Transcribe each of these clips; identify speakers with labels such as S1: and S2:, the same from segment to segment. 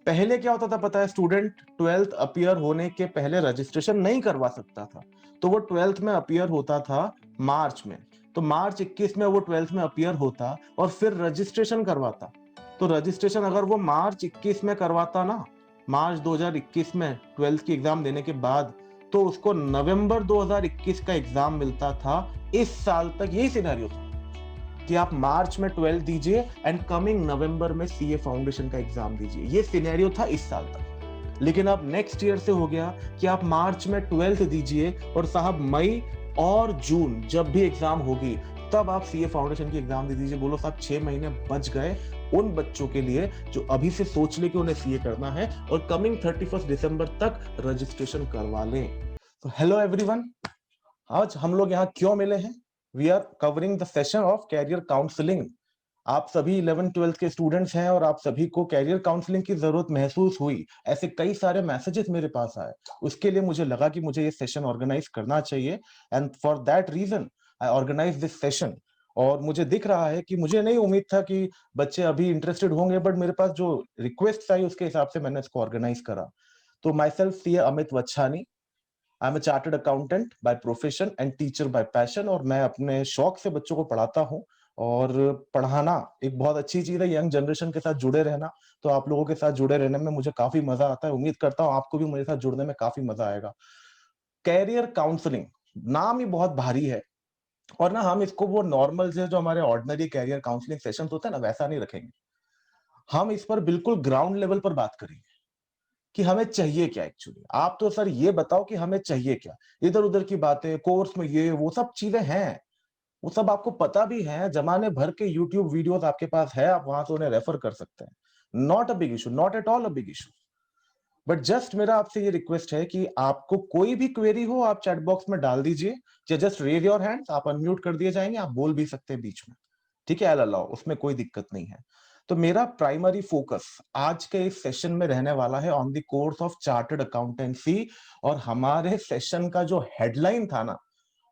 S1: पहले क्या होता था पता है, स्टूडेंट 12th अपीयर होने के पहले रजिस्ट्रेशन नहीं करवा सकता था, तो वो 12th में अपीयर होता था मार्च में। तो मार्च 21 में वो 12th में अपीयर होता और फिर रजिस्ट्रेशन करवाता। तो रजिस्ट्रेशन अगर वो मार्च 21 में करवाता ना, मार्च 2021 में 12th की एग्जाम देने के बाद, तो उसको नवंबर 2021 का एग्जाम मिलता था। इस साल तक यही सिनेरियो था कि आप मार्च में 12 दीजिए एंड कमिंग नवंबर में सीए फाउंडेशन का एग्जाम दीजिए। ये सिनेरियो था इस साल तक। लेकिन अब नेक्स्ट ईयर से हो गया कि आप मार्च में 12th दीजिए और साहब मई और जून जब भी एग्जाम होगी तब आप सीए फाउंडेशन की एग्जाम दे दीजिए। बोलो साहब 6 महीने बच गए उन बच्चों के लिए जो अभी से सोच ले कि उन्हें सीए करना है और कमिंग 31 दिसंबर तक रजिस्ट्रेशन करवा लें। तो हेलो एवरीवन, आज हम लोग यहाँ क्यों मिले हैं? We are covering the session of career counselling. आप सभी 11th-12th के स्टूडेंट्स हैं और आप सभी को कैरियर काउंसलिंग की जरूरत महसूस हुई, ऐसे कई सारे मैसेजेस मेरे पास आए। उसके लिए मुझे लगा कि मुझे ये सेशन ऑर्गेनाइज करना चाहिए and for that reason I organise this session. और मुझे दिख रहा है कि मुझे नहीं उम्मीद था कि बच्चे अभी इंटरेस्टेड होंगे, बट मेरे पास जो रिक्वेस्ट आई उसके हिसाब से मैंने इसको ऑर्गेनाइज करा। तो myself C Amit Vachhani, I am a chartered accountant by profession and teacher by passion. और मैं अपने शौक से बच्चों को पढ़ाता हूँ और पढ़ाना एक बहुत अच्छी चीज है। यंग जनरेशन के साथ जुड़े रहना, तो आप लोगों के साथ जुड़े रहने में मुझे काफी मजा आता है। उम्मीद करता हूँ आपको भी मेरे साथ जुड़ने में काफी मजा आएगा। कैरियर काउंसलिंग नाम ही बहुत भारी है और ना हम इसको वो नॉर्मल से जो हमारे ऑर्डिनरी कैरियर काउंसलिंग सेशन होता है ना वैसा नहीं रखेंगे। हम इस पर बिल्कुल ग्राउंड लेवल पर बात करेंगे कि हमें चाहिए क्या एक्चुअली। आप तो सर ये बताओ कि हमें चाहिए क्या। इधर उधर की बातें, कोर्स में ये वो सब चीजें हैं, वो सब आपको पता भी है। जमाने भर के यूट्यूब वीडियोस आपके पास है, आप वहां से उन्हें रेफर कर सकते हैं। Not a big issue, not at all a big issue. But just मेरा आपसे ये रिक्वेस्ट है कि आपको कोई भी क्वेरी हो आप चैट बॉक्स में डाल दीजिए, या जस्ट रेज योर हैंड, आप अनम्यूट कर दिए जाएंगे, आप बोल भी सकते हैं बीच में। ठीक है, आई अलाउ, उसमें कोई दिक्कत नहीं है। तो मेरा प्राइमरी फोकस आज के इस सेशन में रहने वाला है on the course of chartered accountancy. और हमारे सेशन का जो हेडलाइन था ना,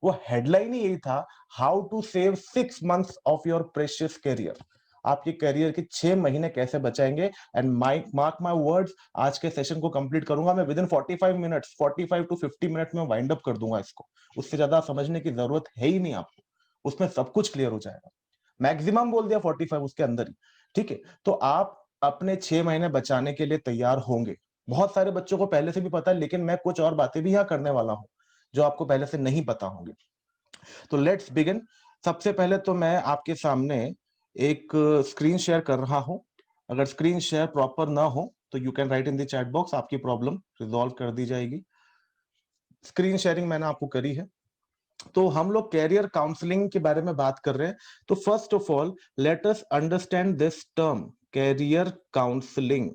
S1: वो हेडलाइन ही यही था, how to save 6 months of your precious career. आपके करियर के 6 महीने कैसे बचाएंगे। एंड मार्क माई वर्ड्स, आज के सेशन को कंप्लीट करूंगा मैं with in 45 minutes, 45 to 50 minute में वाइंड अप कर दूंगा इसको। उससे ज्यादा समझने की जरूरत है ही नहीं आपको, उसमें सब कुछ क्लियर हो जाएगा। मैक्सिमम बोल दिया 45 उसके अंदर ही। ठीक है, तो आप अपने 6 महीने बचाने के लिए तैयार होंगे। बहुत सारे बच्चों को पहले से भी पता है, लेकिन मैं कुछ और बातें भी यहाँ करने वाला हूं जो आपको पहले से नहीं पता होंगे। तो लेट्स बिगिन। सबसे पहले तो मैं आपके सामने एक स्क्रीन शेयर कर रहा हूं। अगर स्क्रीन शेयर प्रॉपर ना हो तो you can write in the chat box, आपकी प्रॉब्लम रिजॉल्व कर दी जाएगी। स्क्रीन शेयरिंग मैंने आपको करी है। तो हम लोग कैरियर काउंसलिंग के बारे में बात कर रहे हैं। तो first of all let us understand this term career counselling.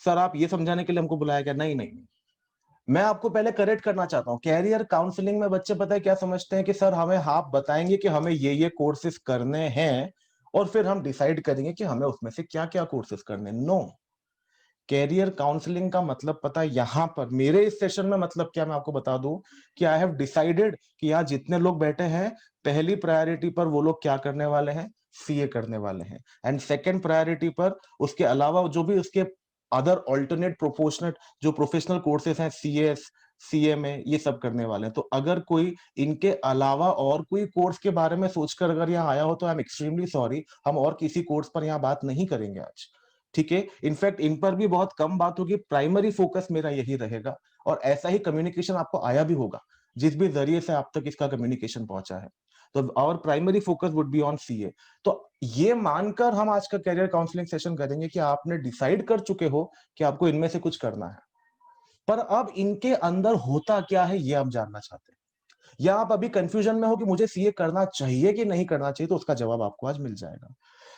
S1: Sir आप ये समझाने के लिए हमको बुलाया गया? नहीं नहीं, मैं आपको पहले करेक्ट करना चाहता हूं। कैरियर काउंसलिंग में बच्चे पता है क्या समझते हैं कि सर हमें आप बताएंगे कि हमें ये कोर्सेज करने हैं और फिर हम डिसाइड करेंगे कि हमें उसमें से क्या क्या कोर्सेज करने। नो, कैरियर काउंसलिंग का मतलब पता है यहां पर मेरे इस सेशन में मतलब क्या, मैं आपको बता दूं कि आई हैव डिसाइडेड कि यहाँ जितने लोग बैठे हैं, पहली प्रायोरिटी पर वो लोग क्या करने वाले हैं, सीए करने वाले हैं। एंड सेकंड प्रायोरिटी पर उसके अलावा जो भी उसके अदर ऑल्टरनेट प्रोपोर्शनल जो प्रोफेशनल कोर्सेज हैं, सीएस, सीएमए, ये सब करने वाले हैं। तो अगर कोई इनके अलावा और कोई कोर्स के बारे में सोचकर अगर यहाँ आया हो तो आई एम एक्सट्रीमली सॉरी, हम और किसी कोर्स पर यहाँ बात नहीं करेंगे आज। ठीक है, इनफैक्ट इन पर भी बहुत कम बात होगी, प्राइमरी फोकस मेरा यही रहेगा। और ऐसा ही कम्युनिकेशन आपको आया भी होगा जिस भी जरिए से आप तक इसका कम्युनिकेशन पहुंचा है। तो और primary focus would be on CA. तो ये मानकर हम आज का कैरियर काउंसलिंग सेशन करेंगे कि आपने डिसाइड कर चुके हो कि आपको इनमें से कुछ करना है, पर अब इनके अंदर होता क्या है ये आप जानना चाहते हैं, या आप अभी कंफ्यूजन में हो कि मुझे सीए करना चाहिए कि नहीं करना चाहिए, तो उसका जवाब आपको आज मिल जाएगा।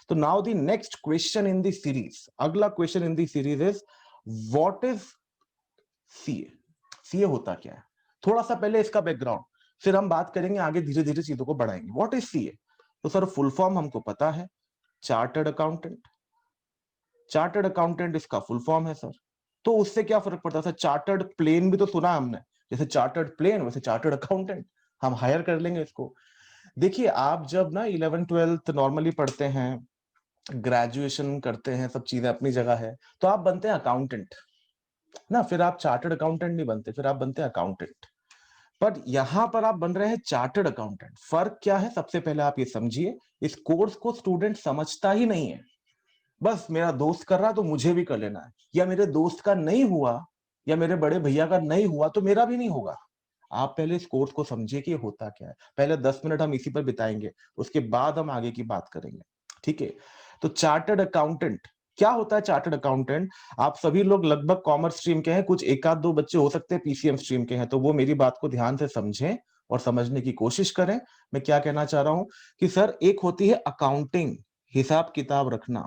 S1: तो now the next question in the series, अगला question in the series is what is CA. CA होता क्या है, थोड़ा सा पहले इसका बैकग्राउंड, फिर हम बात करेंगे आगे, धीरे धीरे चीजों को बढ़ाएंगे। What is CA? तो सर फुल फॉर्म हमको पता है, चार्टर्ड अकाउंटेंट। चार्टर्ड अकाउंटेंट इसका फुल फॉर्म है सर। तो उससे क्या फर्क पड़ता है सर? चार्टर्ड प्लेन भी तो सुना है हमने, जैसे चार्टर्ड प्लेन वैसे चार्टर्ड अकाउंटेंट, हम हायर कर लेंगे इसको। देखिए आप जब ना 11th 12th नॉर्मली पढ़ते हैं ग्रेजुएशन करते हैं, सब चीजें अपनी जगह है, तो आप बनते हैं अकाउंटेंट ना, फिर आप चार्टर्ड अकाउंटेंट नहीं बनते, फिर आप बनते हैं अकाउंटेंट। पर यहां पर आप बन रहे हैं चार्टर्ड अकाउंटेंट। फर्क क्या है, सबसे पहले आप ये समझिए, इस कोर्स को स्टूडेंट समझता ही नहीं है। बस मेरा दोस्त कर रहा तो मुझे भी कर लेना है, या मेरे दोस्त का नहीं हुआ या मेरे बड़े भैया का नहीं हुआ तो मेरा भी नहीं होगा। आप पहले इस कोर्स को समझिए कि ये होता क्या है। पहले 10 मिनट हम इसी पर बिताएंगे, उसके बाद हम आगे की बात करेंगे। ठीक है? तो चार्टर्ड अकाउंटेंट क्या होता है? चार्टर्ड अकाउंटेंट, आप सभी लोग लगभग कॉमर्स स्ट्रीम के हैं, कुछ एक आध दो बच्चे हो सकते हैं पीसीएम स्ट्रीम के हैं, तो वो मेरी बात को ध्यान से समझें और समझने की कोशिश करें। मैं क्या कहना चाह रहा हूं कि सर, एक होती है अकाउंटिंग, हिसाब किताब रखना।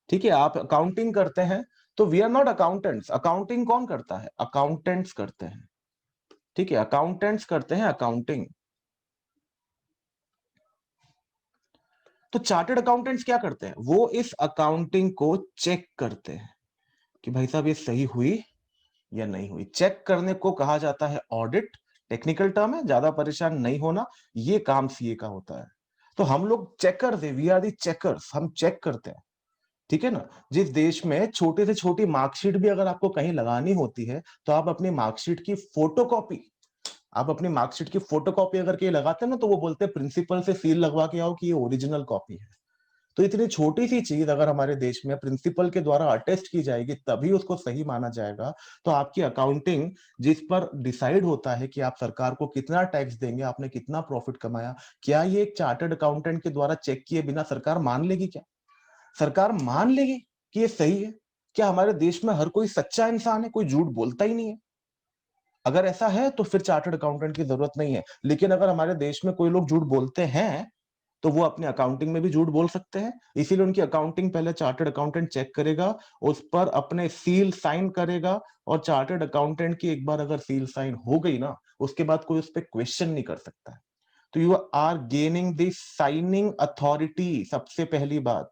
S1: ठीक है? आप अकाउंटिंग करते हैं, तो we are not accountants. Accounting कौन करता है? अकाउंटेंट्स करते हैं। ठीक है? अकाउंटेंट्स करते हैं अकाउंटिंग। तो चार्टर्ड अकाउंटेंट्स क्या करते हैं? वो इस अकाउंटिंग को चेक करते हैं कि भाई साहब ये सही हुई या नहीं हुई। चेक करने को कहा जाता है ऑडिट। टेक्निकल टर्म है, ज्यादा परेशान नहीं होना, ये काम सीए का होता है। तो हम लोग चेकर्स है, वी आर दी चेकर्स, हम चेक करते हैं। ठीक है ना? जिस देश में छोटे से छोटी मार्कशीट भी अगर आपको कहीं लगानी होती है, तो आप अपनी मार्कशीट की फोटोकॉपी, आप अपनी मार्कशीट की फोटोकॉपी अगर कहीं लगाते हैं ना, तो वो बोलते हैं प्रिंसिपल से सील लगवा के आओ कि ये ओरिजिनल कॉपी है। तो इतनी छोटी सी चीज अगर हमारे देश में प्रिंसिपल के द्वारा अटेस्ट की जाएगी तभी उसको सही माना जाएगा। तो आपकी अकाउंटिंग, जिस पर डिसाइड होता है कि आप सरकार को कितना टैक्स देंगे, आपने कितना प्रॉफिट कमाया, क्या ये एक चार्टर्ड अकाउंटेंट के द्वारा चेक किए बिना सरकार मान लेगी? क्या सरकार मान लेगी कि ये सही है? क्या हमारे देश में हर कोई सच्चा इंसान है, कोई झूठ बोलता ही नहीं है? अगर ऐसा है तो फिर चार्टर्ड अकाउंटेंट की जरूरत नहीं है। लेकिन अगर हमारे देश में कोई लोग झूठ बोलते हैं, तो वो अपने अकाउंटिंग में भी झूठ बोल सकते हैं। इसीलिए उनकी अकाउंटिंग पहले चार्टर्ड अकाउंटेंट चेक करेगा, उस पर अपने सील साइन करेगा, और चार्टर्ड अकाउंटेंट की एक बार अगर सील साइन हो गई ना, उसके बाद कोई उस पर क्वेश्चन नहीं कर सकता है। तो you are gaining the signing authority. सबसे पहली बात,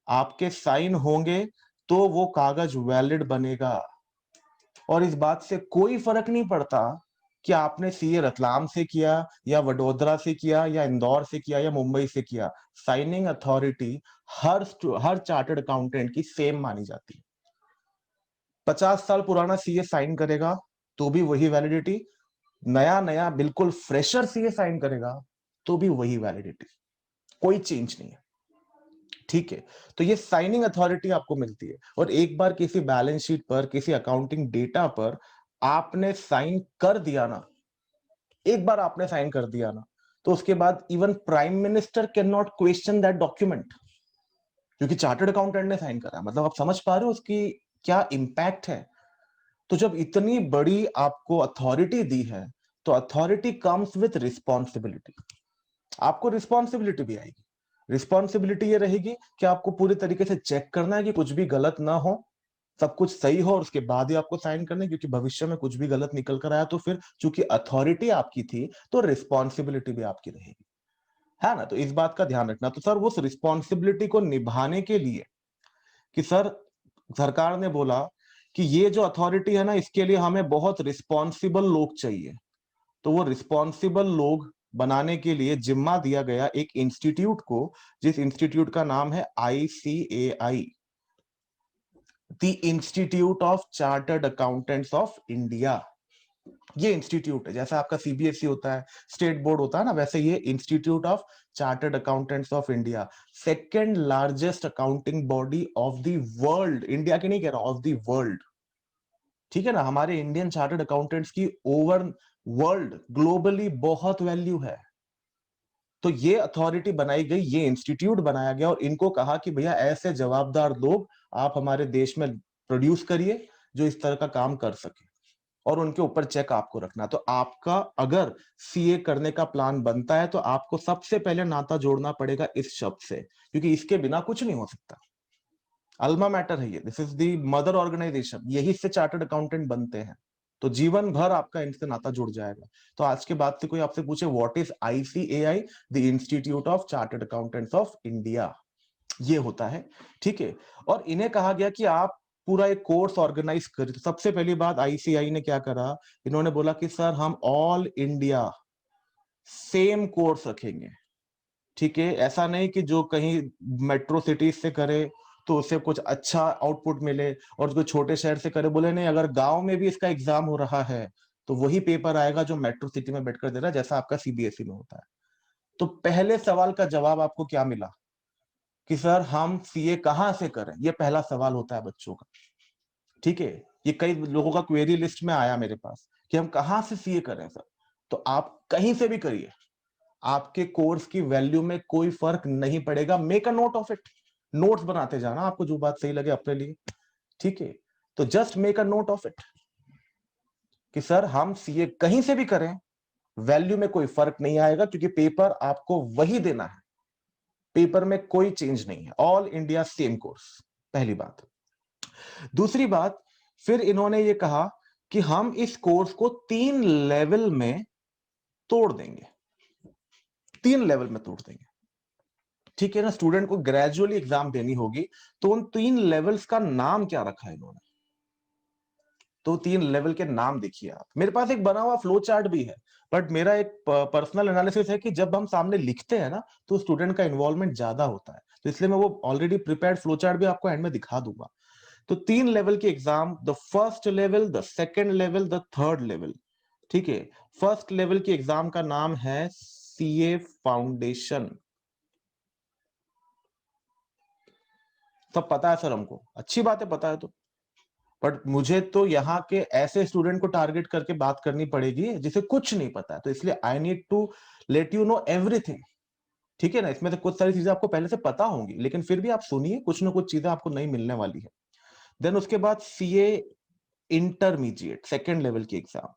S1: आपके साइन होंगे तो वो कागज वैलिड बनेगा। और इस बात से कोई फर्क नहीं पड़ता कि आपने सीए रतलाम से किया या वडोदरा से किया या इंदौर से किया या मुंबई से किया। साइनिंग अथॉरिटी हर चार्टर्ड अकाउंटेंट की सेम मानी जाती है। 50 साल पुराना सीए साइन करेगा तो भी वही वैलिडिटी, नया नया बिल्कुल फ्रेशर सीए साइन करेगा तो भी वही वैलिडिटी, कोई चेंज नहीं है। ठीक है? तो ये साइनिंग अथॉरिटी आपको मिलती है। और एक बार किसी बैलेंस शीट पर, किसी अकाउंटिंग डेटा पर आपने साइन कर दिया ना, एक बार आपने साइन कर दिया ना, तो उसके बाद even prime minister can not question that document, क्योंकि चार्टर्ड अकाउंटेंट ने साइन करा। मतलब आप समझ पा रहे हो उसकी क्या इंपैक्ट है? तो जब इतनी बड़ी आपको अथॉरिटी दी है, तो अथॉरिटी कम्स विथ रिस्पॉन्सिबिलिटी। आपको रिस्पॉन्सिबिलिटी भी आएगी। रिस्पॉन्सिबिलिटी ये रहेगी कि आपको पूरी तरीके से चेक करना है कि कुछ भी गलत ना हो, सब कुछ सही हो, और उसके बाद ही आपको साइन करना है, क्योंकि भविष्य में कुछ भी गलत निकल कर आया तो फिर चूंकि अथॉरिटी आपकी थी, तो रिस्पॉन्सिबिलिटी भी आपकी रहेगी। है ना? तो इस बात का ध्यान रखना। तो सर, उस रिस्पॉन्सिबिलिटी को निभाने के लिए कि सर, सरकार ने बोला कि ये जो अथॉरिटी है ना, इसके लिए हमें बहुत रिस्पॉन्सिबल लोग चाहिए। तो वो रिस्पॉन्सिबल लोग बनाने के लिए जिम्मा दिया गया एक इंस्टीट्यूट को, जिस इंस्टीट्यूट का नाम है ICAI, the institute of chartered accountants of India. ये इंस्टीट्यूट है, जैसा आपका सीबीएसई होता है, स्टेट बोर्ड होता है ना, वैसे ये institute of chartered accountants of India, second largest accounting body of the world. India की नहीं कह रहा, ऑफ द वर्ल्ड। ठीक है ना? हमारे इंडियन चार्टर्ड अकाउंटेंट्स की ओवर वर्ल्ड, ग्लोबली बहुत वैल्यू है। तो ये अथॉरिटी बनाई गई, ये इंस्टीट्यूट बनाया गया, और इनको कहा कि भैया ऐसे जवाबदार लोग आप हमारे देश में प्रोड्यूस करिए जो इस तरह का काम कर सके, और उनके ऊपर चेक आपको रखना। तो आपका अगर सीए करने का प्लान बनता है, तो आपको सबसे पहले नाता जोड़ना पड़ेगा इस शब्द से, क्योंकि इसके बिना कुछ नहीं हो सकता। अल्मा मैटर है ये, this is the mother organisation, यही से चार्टर्ड अकाउंटेंट बनते हैं। तो जीवन भर आपका इनसे नाता जुड़ जाएगा। तो आज के बाद से कोई आपसे पूछे what is ICAI, the institute of chartered accountants of India, ये होता है। ठीक है? और इन्हें कहा गया कि आप पूरा एक कोर्स ऑर्गेनाइज करें। तो सबसे पहली बात ICAI ने क्या करा, इन्होंने बोला कि सर, हम ऑल इंडिया सेम कोर्स रखेंगे। ठीक है, ऐसा नहीं कि जो कहीं मेट्रो सिटीज से करे तो उसे कुछ अच्छा आउटपुट मिले, और जो छोटे शहर से करे बोले नहीं, अगर गांव में भी इसका एग्जाम हो रहा है तो वही पेपर आएगा जो मेट्रो सिटी में बैठकर दे रहा है, जैसा आपका सीबीएसई में होता है। तो पहले सवाल का जवाब आपको क्या मिला कि सर हम सीए कहां से करें, ये पहला सवाल होता है बच्चों का। ठीक है, ये कई लोगों का क्वेरी लिस्ट में आया मेरे पास कि हम कहां से सीए करें सर। तो आप कहीं से भी करिए, आपके कोर्स की वैल्यू में कोई फर्क नहीं पड़ेगा। Make a note of it, notes बनाते जाना आपको जो बात सही लगे अपने लिए। ठीक है, तो just make a note of it कि सर हम सीए कहीं से भी करें, वैल्यू में कोई फर्क नहीं आएगा, क्योंकि पेपर आपको वही देना है, पेपर में कोई चेंज नहीं है, ऑल इंडिया सेम कोर्स। पहली बात। दूसरी बात, फिर इन्होंने ये कहा कि हम इस कोर्स को 3 लेवल में तोड़ देंगे, 3 लेवल में तोड़ देंगे। ठीक है ना, स्टूडेंट को ग्रेजुअली एग्जाम देनी होगी, तो उन 3 लेवल्स का नाम क्या रखा है इन्होंने, तो 3 लेवल के नाम देखिए आप। मेरे पास एक बना हुआ फ्लो चार्ट भी है, बट मेरा एक पर्सनल एनालिसिस है कि जब हम सामने लिखते हैं ना तो स्टूडेंट का इन्वॉल्वमेंट ज्यादा होता है, तो इसलिए मैं वो ऑलरेडी प्रिपेयर्ड फ्लो चार्ट भी आपको एंड में दिखा दूंगा। तो 3 लेवल के exam, the first level, the second level, the third level. ठीक है, फर्स्ट लेवल के एग्जाम का नाम है सीए फाउंडेशन। सब पता है सर हमको, अच्छी बात है पता है तो, बट मुझे तो यहाँ के ऐसे स्टूडेंट को टारगेट करके बात करनी पड़ेगी जिसे कुछ नहीं पता है, तो इसलिए I need to let you know everything. ठीक है ना, इसमें तो कुछ सारी चीजें आपको पहले से पता होंगी, लेकिन फिर भी आप सुनिए, कुछ ना कुछ चीजें आपको नहीं मिलने वाली है। देन उसके बाद सीए इंटरमीडिएट, सेकेंड लेवल की एग्जाम,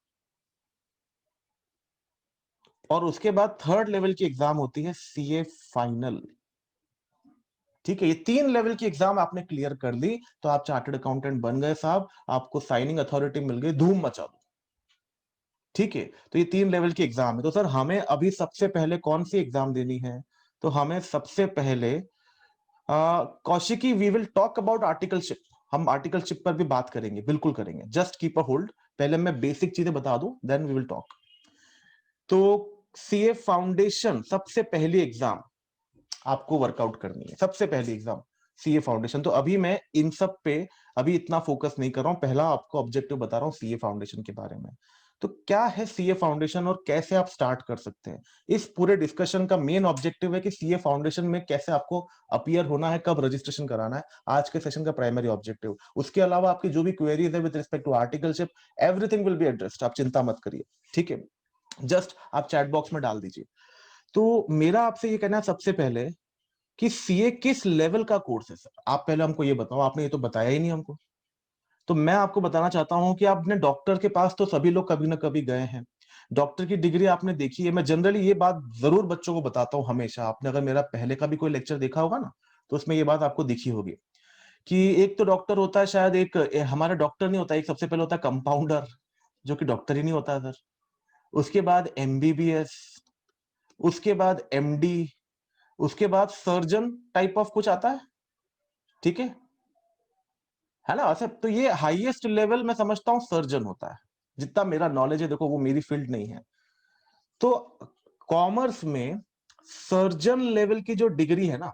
S1: और उसके बाद थर्ड लेवल की एग्जाम होती है सीए फाइनल। ठीक है, ये 3 लेवल की एग्जाम आपने क्लियर कर ली तो आप चार्टर्ड अकाउंटेंट बन गए साहब, आपको साइनिंग अथॉरिटी मिल गई, धूम मचा दो। ठीक है, तो ये 3 लेवल की एग्जाम है। तो सर हमें अभी सबसे पहले कौन सी एग्जाम देनी है, तो हमें सबसे पहले Kaushiki, we will talk about articleship. हम आर्टिकलशिप पर भी बात करेंगे, बिल्कुल करेंगे, जस्ट कीप अ होल्ड। पहले मैं बेसिक चीजें बता दूं, देन वी विल टॉक। तो सीए फाउंडेशन सबसे पहली एग्जाम आपको वर्कआउट करनी है, सबसे पहली एग्जाम सीए फाउंडेशन। तो अभी मैं इन सब पे अभी इतना फोकस नहीं कर रहा हूं, पहला आपको ऑब्जेक्टिव बता रहा हूं सीए फाउंडेशन के बारे में। तो क्या है सीए फाउंडेशन और कैसे आप स्टार्ट कर सकते हैं, इस पूरे डिस्कशन का मेन ऑब्जेक्टिव है कि सीए फाउंडेशन में कैसे आपको अपीयर होना है, कब रजिस्ट्रेशन कराना है, आज के सेशन का प्राइमरी ऑब्जेक्टिव। उसके अलावा आपकी जो भी क्वेरीज है with respect to articleship, everything will be addressed, आप चिंता मत करिए। ठीक है, जस्ट आप चैट बॉक्स में डाल दीजिए। तो मेरा आपसे ये कहना है सबसे पहले कि सीए किस लेवल का कोर्स है सर, आप पहले हमको ये बताओ, आपने ये तो बताया ही नहीं हमको। तो मैं आपको बताना चाहता हूं कि आपने डॉक्टर के पास तो सभी लोग कभी ना कभी गए हैं, डॉक्टर की डिग्री आपने देखी है। मैं जनरली ये बात जरूर बच्चों को बताता हूँ हमेशा, आपने अगर मेरा पहले का भी कोई लेक्चर देखा होगा ना तो उसमें ये बात आपको दिखी होगी कि एक तो डॉक्टर होता है, शायद एक हमारा डॉक्टर नहीं होता, एक सबसे पहले होता है कंपाउंडर, जो कि डॉक्टर ही नहीं होता सर। उसके बाद एमबीबीएस, उसके बाद एमडी, उसके बाद सर्जन टाइप ऑफ कुछ आता है। ठीक है ना, ऐसे तो ये हाईएस्ट लेवल मैं समझता हूँ सर्जन होता है, जितना मेरा नॉलेज है, देखो वो मेरी फील्ड नहीं है। तो कॉमर्स में सर्जन लेवल की जो डिग्री है ना,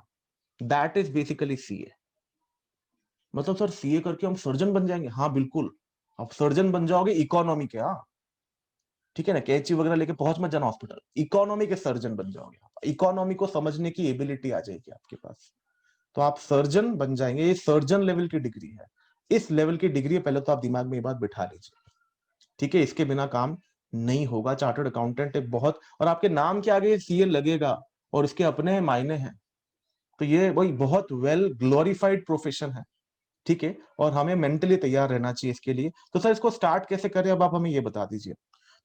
S1: दैट इज बेसिकली सीए। मतलब सर सीए करके हम सर्जन बन जाएंगे, हाँ बिल्कुल, आप सर्जन बन जाओगे इकोनॉमी के। हाँ ठीक है ना, कैंची वगैरह लेके पहुंच मत जाना हॉस्पिटल, इकोनॉमी के सर्जन बन जाओगे, इकोनॉमी को समझने की एबिलिटी आ जाएगी आपके पास, तो आप सर्जन बन जाएंगे। ये सर्जन लेवल की डिग्री है, इस लेवल की डिग्री है, पहले तो आप दिमाग में ये बात बिठा लीजिए। ठीक है, इसके बिना काम नहीं होगा। चार्टर्ड अकाउंटेंट एक बहुत, और आपके नाम के आगे सीए लगेगा और इसके अपने मायने हैं, तो ये वही बहुत वेल ग्लोरीफाइड प्रोफेशन है। ठीक है, और हमें मेंटली तैयार रहना चाहिए इसके लिए। तो सर इसको स्टार्ट कैसे करें, अब आप हमें ये बता दीजिए।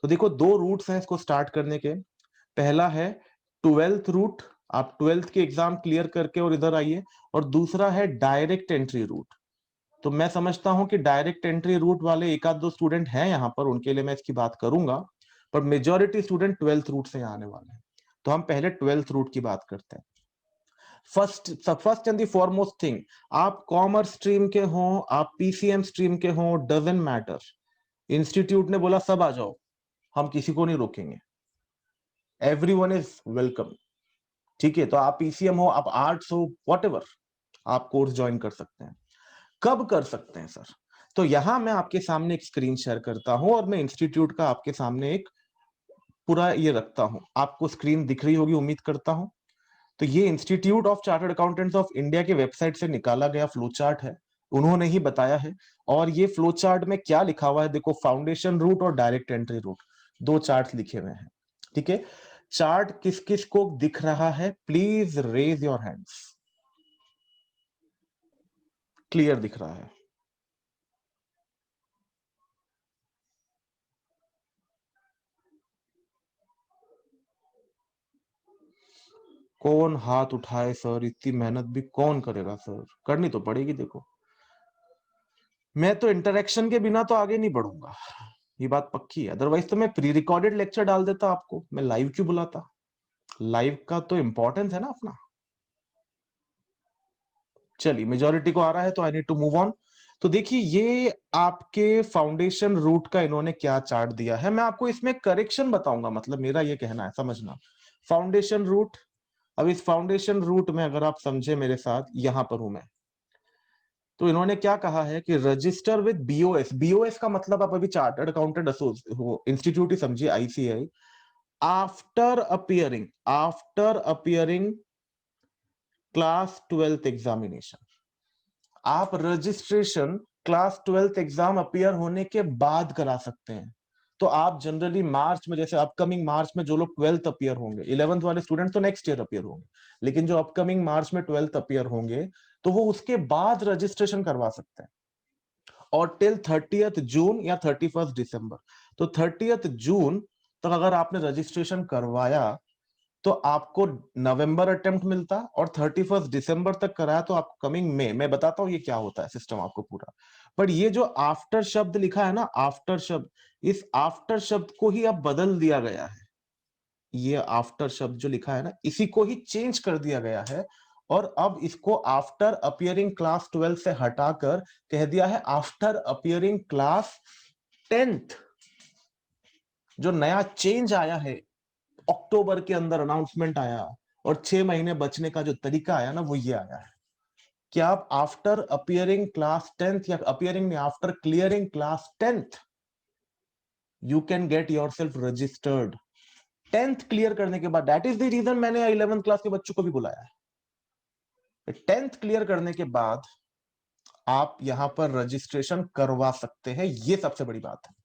S1: तो देखो दो रूट्स हैं इसको स्टार्ट करने के। पहला है ट्वेल्थ रूट, आप ट्वेल्थ के एग्जाम क्लियर करके और इधर आइए। और दूसरा है डायरेक्ट एंट्री रूट। तो मैं समझता हूं कि डायरेक्ट एंट्री रूट वाले एक आध दो स्टूडेंट हैं यहाँ पर, उनके लिए मैं इसकी बात करूंगा, पर मेजोरिटी स्टूडेंट ट्वेल्थ रूट से आने वाले हैं। तो हम पहले ट्वेल्थ रूट की बात करते हैं। First and the foremost thing, आप कॉमर्स स्ट्रीम के हो, आप पीसीएम स्ट्रीम के हो, डजेंट मैटर, इंस्टीट्यूट ने बोला सब आ जाओ, हम किसी को नहीं रोकेंगे, एवरीवन इज वेलकम। ठीक है, तो आप पीसीएम हो, आप आर्ट्स हो, व्हाटएवर, आप कोर्स ज्वाइन कर सकते हैं। कब कर सकते हैं सर? तो यहां मैं आपके सामने एक स्क्रीन शेयर करता हूं और मैं इंस्टीट्यूट का आपके सामने एक पूरा ये रखता हूं। आपको स्क्रीन दिख रही होगी उम्मीद करता हूं। तो ये institute of chartered accountants of India की वेबसाइट से निकाला गया फ्लो चार्ट है, उन्होंने ही बताया है। और ये फ्लो चार्ट में क्या लिखा हुआ है देखो, फाउंडेशन रूट और डायरेक्ट एंट्री रूट, दो चार्ट लिखे हुए हैं। ठीक है, चार्ट किस किस को दिख रहा है, please raise your hands. Clear दिख रहा है? कौन हाथ उठाए सर? इतनी मेहनत भी कौन करेगा सर, करनी तो पड़ेगी। देखो, मैं तो इंटरेक्शन के बिना तो आगे नहीं बढ़ूंगा, ये बात पक्की है। अदरवाइज तो मैं प्री रिकॉर्डेड लेक्चर डाल देता आपको, मैं लाइव क्यों बुलाता? लाइव का तो इंपॉर्टेंस है ना अपना। चलिए, मेजोरिटी को आ रहा है तो I need to move on. तो देखिए, ये आपके फाउंडेशन रूट का इन्होंने क्या चार्ट दिया है, मैं आपको इसमें करेक्शन बताऊंगा, मतलब मेरा ये कहना है, समझना। फाउंडेशन रूट, अब इस फाउंडेशन रूट में अगर आप समझे मेरे साथ, यहां पर हूं मैं। तो इन्होंने क्या कहा है कि रजिस्टर विद बीओएस, बीओएस का मतलब आप अभी चार्टर्ड अकाउंटेंट इंस्टीट्यूट ही समझिए, ICI. After appearing class 12th examination, आप registration class 12th exam appear होने के बाद करा सकते हैं। तो आप जनरली मार्च में, जैसे अपकमिंग मार्च में जो लोग 12th अपियर होंगे, 11th वाले स्टूडेंट तो नेक्स्ट ईयर अपियर होंगे, लेकिन जो अपकमिंग मार्च में 12th अपियर होंगे, तो वो उसके बाद रजिस्ट्रेशन करवा सकते हैं। और टिल 30th जून या 31st दिसंबर, तो 30th जून तक अगर आपने रजिस्ट्रेशन करवाया तो आपको नवंबर अटेम्प्ट मिलता, और 31st दिसंबर तक कराया तो आपको कमिंग मई। मैं बताता हूं ये क्या होता है सिस्टम आपको पूरा। पर ये जो आफ्टर शब्द लिखा है ना, आफ्टर शब्द, इस आफ्टर शब्द को ही अब बदल दिया गया है। ये आफ्टर शब्द जो लिखा है ना, इसी को ही चेंज कर दिया गया है। और अब इसको आफ्टर अपियरिंग क्लास 12 से हटाकर कह दिया है आफ्टर अपियरिंग क्लास 10th। जो नया चेंज आया है, अक्टूबर के अंदर अनाउंसमेंट आया और 6 महीने बचने का जो तरीका आया ना, वो ये आया है कि आप आफ्टर अपियरिंग क्लास 10th, या अपियरिंग में after clearing class 10th, you can get yourself registered. 10th clear करने के बाद, दैट इज द रीजन मैंने 11th क्लास के बच्चों को भी बुलाया है। 10th क्लियर करने के बाद आप यहां पर रजिस्ट्रेशन करवा सकते हैं, ये सबसे बड़ी बात है।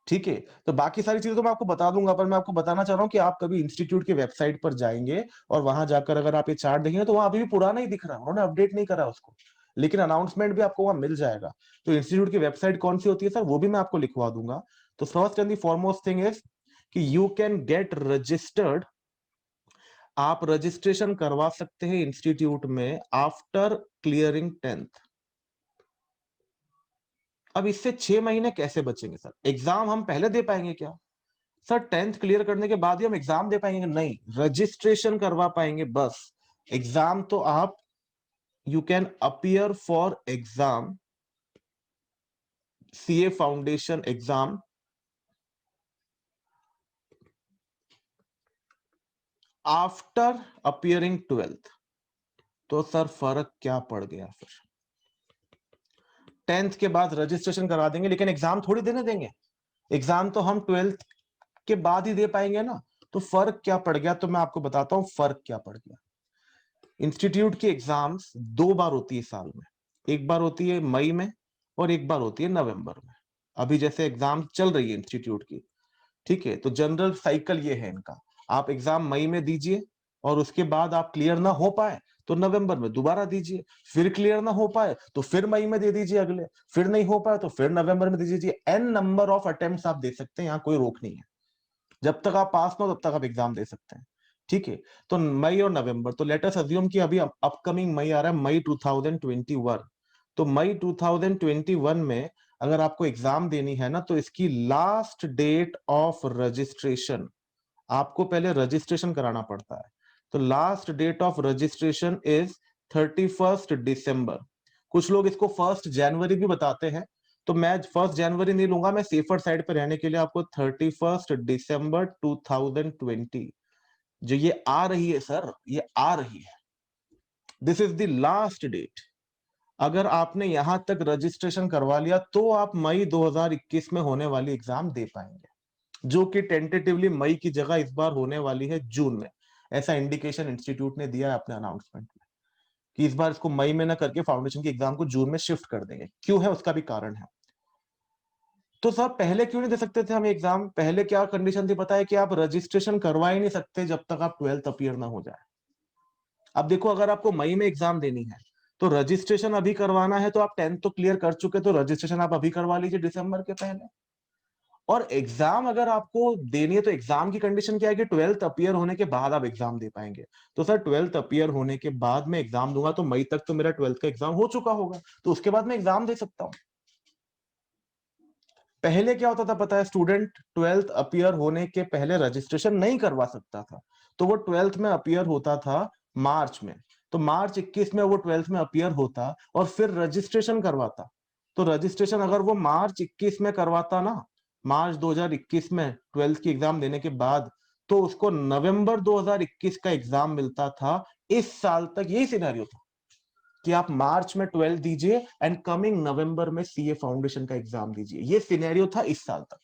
S1: ठीक है, तो बाकी सारी चीजें तो मैं आपको बता दूंगा, पर मैं आपको बताना चाह रहा हूं कि आप कभी इंस्टीट्यूट की वेबसाइट पर जाएंगे और वहां जाकर अगर आप ये चार्ट देखेंगे तो वहां अभी भी पुराना ही दिख रहा है, उन्होंने अपडेट नहीं करा उसको, लेकिन अनाउंसमेंट भी आपको वहां मिल जाएगा। तो इंस्टीट्यूट की वेबसाइट कौन सी होती है सर, वो भी मैं आपको लिखवा दूंगा। तो first and the foremost thing is कि यू कैन गेट रजिस्टर्ड, आप रजिस्ट्रेशन करवा सकते हैं इंस्टीट्यूट में आफ्टर क्लियरिंग 10th। अब इससे 6 महीने कैसे बचेंगे सर? एग्जाम हम पहले दे पाएंगे क्या सर? 10th क्लियर करने के बाद ही हम एग्जाम दे पाएंगे? नहीं, रजिस्ट्रेशन करवा पाएंगे बस। एग्जाम तो आप, you can appear for exam, CA foundation exam after appearing 12th। तो सर फर्क क्या पड़ गया फिर? 10th के बाद रजिस्ट्रेशन करा देंगे, लेकिन एग्जाम थोड़ी देने देंगे। एग्जाम तो हम 12th के बाद ही दे पाएंगे ना। तो फर्क क्या पड़ गया, तो मैं आपको बताता हूं फर्क क्या पड़ गया। इंस्टीट्यूट की एग्जाम्स 2 बार होती है साल में, एक बार होती है मई में और एक बार होती है नवंबर में। अभी जैसे एग्जाम चल रही है इंस्टीट्यूट की, ठीक है, तो जनरल साइकिल ये है इनका, आप एग्जाम मई में दीजिए और उसके बाद आप क्लियर ना हो पाए तो नवंबर में दोबारा दीजिए, फिर क्लियर ना हो पाए तो फिर मई में दे दीजिए अगले, फिर नहीं हो पाए तो फिर नवंबर में दे दीजिए। एन नंबर ऑफ अटेम्प्ट्स आप दे सकते हैं, यहाँ कोई रोक नहीं है। जब तक आप पास ना हो तब तक आप एग्जाम दे सकते हैं। ठीक है, तो मई और नवंबर, तो लेट अस अज्यूम कि अभी अपकमिंग मई आ रहा है, मई 2021। तो मई 2021 में अगर आपको एग्जाम देनी है ना, तो इसकी लास्ट डेट ऑफ रजिस्ट्रेशन, आपको पहले रजिस्ट्रेशन कराना पड़ता है, तो last date of registration is 31st December. कुछ लोग इसको 1st जनवरी भी बताते हैं, तो मैं 1st जनवरी नहीं लूंगा, मैं सेफर साइड पे रहने के लिए आपको 31st दिसंबर 2020 जो ये आ रही है सर, ये आ रही है, this is the last date. अगर आपने यहां तक रजिस्ट्रेशन करवा लिया तो आप मई 2021 में होने वाली एग्जाम दे पाएंगे, जो कि टेंटेटिवली मई की जगह इस बार होने वाली है जून में। ऐसा इंडिकेशन इंस्टीट्यूट ने दिया है अपने अनाउंसमेंट में कि इस बार इसको मई में ना करके फाउंडेशन की एग्जाम को जून में शिफ्ट कर देंगे। क्यों है, उसका भी कारण है। तो सर पहले क्यों नहीं दे सकते थे हम एग्जाम? पहले क्या कंडीशन थी पता है? कि आप रजिस्ट्रेशन करवा ही नहीं सकते जब तक आप 12th अपीयर ना हो जाए। अब देखो, अगर आपको मई में एग्जाम देनी है तो रजिस्ट्रेशन अभी करवाना है, तो आप 10th तो क्लियर कर चुके, तो रजिस्ट्रेशन आप अभी करवा लीजिए दिसंबर के पहले। और एग्जाम अगर आपको देनी है तो एग्जाम की कंडीशन क्या है? कि 12th अपीयर होने के बाद आप एग्जाम दे पाएंगे। तो सर 12th अपीयर होने के बाद मैं एग्जाम दूंगा तो मई तक तो मेरा 12th का एग्जाम हो चुका होगा, तो उसके बाद मैं एग्जाम दे सकता हूं। पहले क्या होता था पता है? स्टूडेंट 12th अपीयर होने के पहले रजिस्ट्रेशन नहीं करवा सकता था, तो वो 12th में अपीयर होता था मार्च में। तो मार्च 21 में वो 12th में अपीयर होता और फिर रजिस्ट्रेशन करवाता। तो रजिस्ट्रेशन अगर वो मार्च 21 में करवाता ना, मार्च 2021 में 12th की एग्जाम देने के बाद, तो उसको नवंबर 2021 का एग्जाम मिलता था। इस साल तक यही सिनेरियो था कि आप मार्च में 12 दीजिए एंड कमिंग नवंबर में सीए फाउंडेशन का एग्जाम दीजिए। ये सिनेरियो था इस साल तक।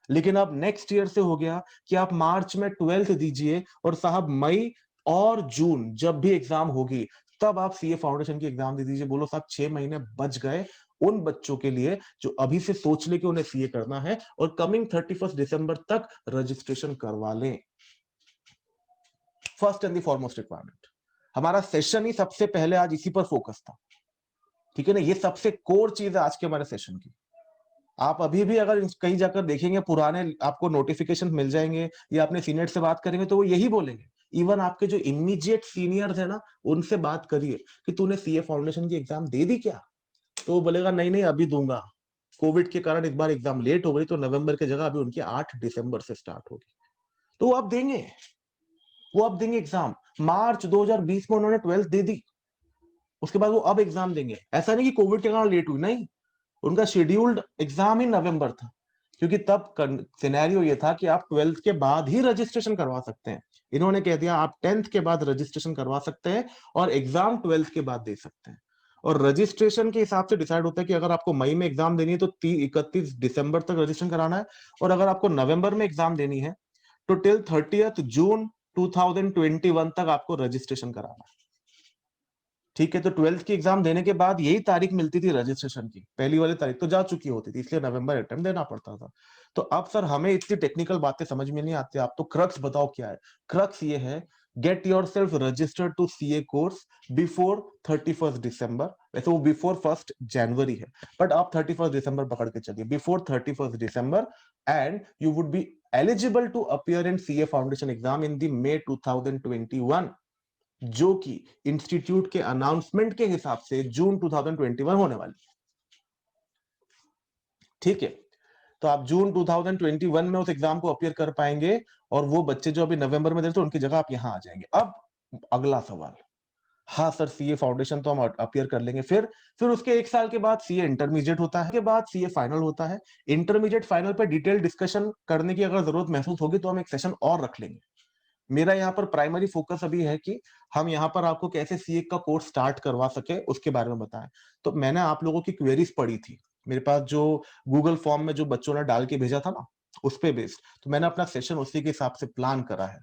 S1: लेकिन अब नेक्स्ट ईयर से हो गया कि आप मार्च में 12th दीजिए और साहब मई और जून जब भी एग्जाम होगी तब आप सीए फाउंडेशन की एग्जाम दे दीजिए। बोलो साहब 6 महीने बच गए उन बच्चों के लिए जो अभी से सोच ले कि उन्हें सीए करना है और कमिंग 31 दिसंबर तक रजिस्ट्रेशन करवा लें। First and the foremost requirement. हमारा सेशन ही सबसे पहले आज इसी पर फोकस था, ठीक है ना? ये सबसे कोर चीज है आज के हमारे सेशन की। आप अभी भी अगर कहीं जाकर देखेंगे, पुराने आपको नोटिफिकेशन मिल जाएंगे या अपने सीनियर से बात करेंगे तो वो यही बोलेंगे। इवन आपके जो इमीडिएट सीनियर्स है ना, उनसे बात करिए कि तूने सीए फाउंडेशन की एग्जाम दे दी क्या, तो वो बोलेगा नहीं नहीं अभी दूंगा। कोविड के कारण एक बार एग्जाम लेट हो गई तो नवंबर की जगह अभी उनकी 8 दिसंबर से स्टार्ट होगी। तो वो अब देंगे, वो अब देंगे एग्जाम। मार्च 2020 में उन्होंने 12th दे दी, उसके बाद वो अब एग्जाम देंगे। ऐसा नहीं कि कोविड के कारण लेट हुई, नहीं, उनका शेड्यूल्ड एग्जाम ही नवंबर था, क्योंकि तब सिनेरियो ये था कि आप 12th के बाद ही रजिस्ट्रेशन करवा सकते हैं। इन्होंने कह दिया आप 10th के बाद रजिस्ट्रेशन करवा सकते हैं और एग्जाम 12th के बाद दे सकते हैं। और रजिस्ट्रेशन के हिसाब से डिसाइड होता है कि अगर आपको मई में एग्जाम देनी है तो 31 दिसंबर तक रजिस्ट्रेशन कराना है, और अगर आपको नवंबर में एग्जाम देनी है तो टिल 30th जून 2021 तक आपको रजिस्ट्रेशन कराना है। ठीक है, तो 12th की एग्जाम देने के बाद यही तारीख मिलती थी रजिस्ट्रेशन की, पहली वाली तारीख तो जा चुकी होती थी, इसलिए नवंबर अटेम्प्ट देना पड़ता था। तो अब सर हमें इतनी टेक्निकल बातें समझ में नहीं आती, आप तो क्रक्स बताओ क्या है? क्रक्स ये है, get yourself registered to CA course before 31 December. वैसे वो बिफोर 1 जनवरी है, बट आप 31 दिसंबर पकड़ के चलिए, बिफोर 31 दिसंबर, and you would be eligible to appear in CA foundation exam in the May 2021, जो कि इंस्टीट्यूट के अनाउंसमेंट के हिसाब से जून 2021 होने वाली है। ठीक है, तो आप जून 2021 में उस एग्जाम को अपीयर कर पाएंगे और वो बच्चे जो अभी नवंबर में दे रहे थे उनकी जगह आप यहां आ जाएंगे। अब अगला सवाल, हाँ सर सीए फाउंडेशन तो हम अपीयर कर लेंगे, फिर उसके 1 साल के बाद सीए इंटरमीडिएट होता है, के बाद सीए फाइनल होता है। इंटरमीडिएट फाइनल पर डिटेल डिस्कशन करने की अगर जरूरत महसूस होगी तो हम एक सेशन और रख लेंगे। मेरा यहाँ पर प्राइमरी फोकस अभी है कि हम यहाँ पर आपको कैसे सीए का कोर्स स्टार्ट करवा सके उसके बारे में बताएं। तो मैंने आप लोगों की क्वेरीज पढ़ी थी, मेरे पास जो गूगल फॉर्म में जो बच्चों ने डाल के भेजा था ना, उस पे बेस्ड तो मैंने अपना सेशन उसी के हिसाब से प्लान करा है।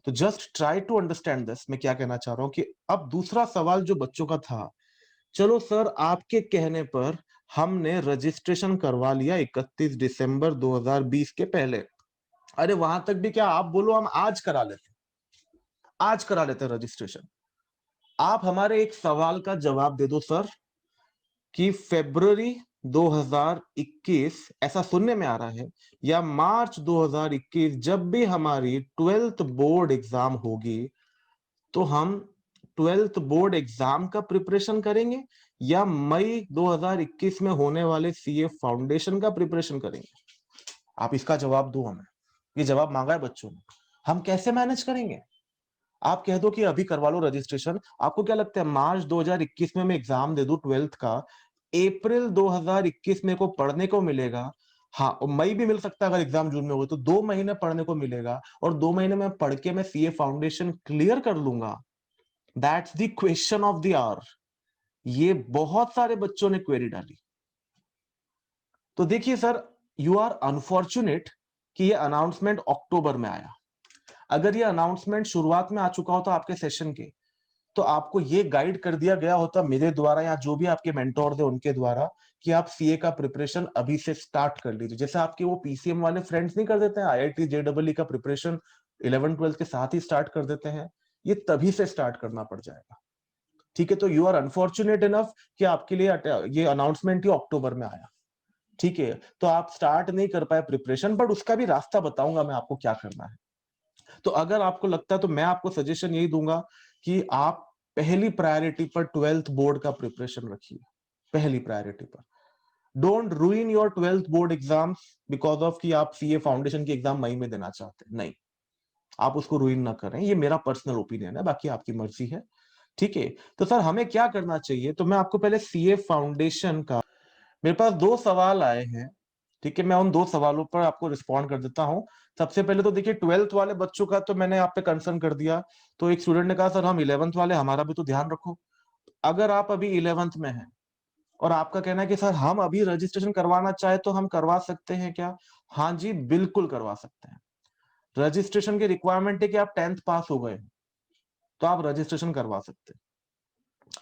S1: तो just try to understand this. मैं क्या कहना चाह रहा हूँ कि अब दूसरा सवाल जो बच्चों का था, चलो सर आपके कहने पर हमने रजिस्ट्रेशन करवा लिया 31 दिसंबर 2020 के पहले। अरे वहां तक भी क्या, आप बोलो हम आज करा लेते, आज करा लेते हैं रजिस्ट्रेशन। आप हमारे एक सवाल का जवाब दे दो सर कि फरवरी 2021 ऐसा सुनने में आ रहा है या मार्च 2021 जब भी हमारी 12th बोर्ड एग्जाम होगी तो हम 12th बोर्ड एग्जाम का प्रिपरेशन करेंगे या मई 2021 में होने वाले सीए फाउंडेशन का प्रिपरेशन करेंगे? आप इसका जवाब दो हमें। ये जवाब मांगा है बच्चों ने, हम कैसे मैनेज करेंगे? आप कह दो कि अभी करवा लो रजिस्ट्रेशन, आपको क्या लगता है मार्च 2021 में मैं एग्जाम दे दूं 12th का, अप्रैल 2021 में को पढ़ने को मिलेगा, हाँ, और मई भी मिल सकता है अगर एग्जाम जून में हो तो 2 महीने पढ़ने को मिलेगा, और 2 महीने में पढ़ के मैं सीए फाउंडेशन क्लियर कर लूंगा। That's the question of the hour. ये बहुत सारे बच्चों ने क्वेरी डाली। तो देखिए सर, यू आर अनफॉर्चुनेट कि ये अनाउंसमेंट अक्टूबर में आया। अगर ये अनाउंसमेंट शुरुआत में आ चुका होता आपके सेशन के, तो आपको ये गाइड कर दिया गया होता मेरे द्वारा या जो भी आपके मेंटोर थे उनके द्वारा, कि आप सीए का प्रिपरेशन अभी से स्टार्ट कर लीजिए। जैसे आपके वो पीसीएम वाले फ्रेंड्स नहीं कर देते हैं, आईआईटी जेईई का प्रिपरेशन 11 12 के साथ ही स्टार्ट कर देते हैं, ये तभी से स्टार्ट करना पड़ जाएगा। ठीक है, तो यू आर अनफॉर्चुनेट इनफ कि आपके लिए ये अनाउंसमेंट ही अक्टूबर में आया। ठीक है, तो आप स्टार्ट नहीं कर पाए प्रिपरेशन, बट उसका भी रास्ता बताऊंगा मैं आपको क्या करना है। तो अगर आपको लगता है तो मैं आपको सजेशन यही दूंगा कि आप पहली प्रायोरिटी पर 12th बोर्ड का प्रिपरेशन रखिए, पहली प्रायोरिटी पर। Don't रूइन your 12th board exams because of कि आप सीए फाउंडेशन की एग्जाम मई में देना चाहते हैं। नहीं, आप उसको रूइन ना करें, ये मेरा पर्सनल ओपिनियन है, बाकी आपकी मर्जी है। ठीक है, तो सर हमें क्या करना चाहिए, तो मैं आपको पहले सीए फाउंडेशन का, मेरे पास 2 सवाल आए हैं। ठीक है, मैं उन 2 सवालों पर आपको रिस्पॉन्ड कर देता हूं। सबसे पहले तो देखिए 12th वाले बच्चों का तो मैंने आप पे कंसर्न कर दिया। तो एक स्टूडेंट ने कहा सर हम 11th वाले, हमारा भी तो ध्यान रखो। अगर आप अभी 11th में हैं और आपका कहना है कि सर हम अभी रजिस्ट्रेशन करवाना चाहे तो हम करवा सकते हैं क्या? हाँ जी, बिल्कुल करवा सकते हैं। रजिस्ट्रेशन की रिक्वायरमेंट है कि आप 10th पास हो गए, तो आप रजिस्ट्रेशन करवा सकते हैं।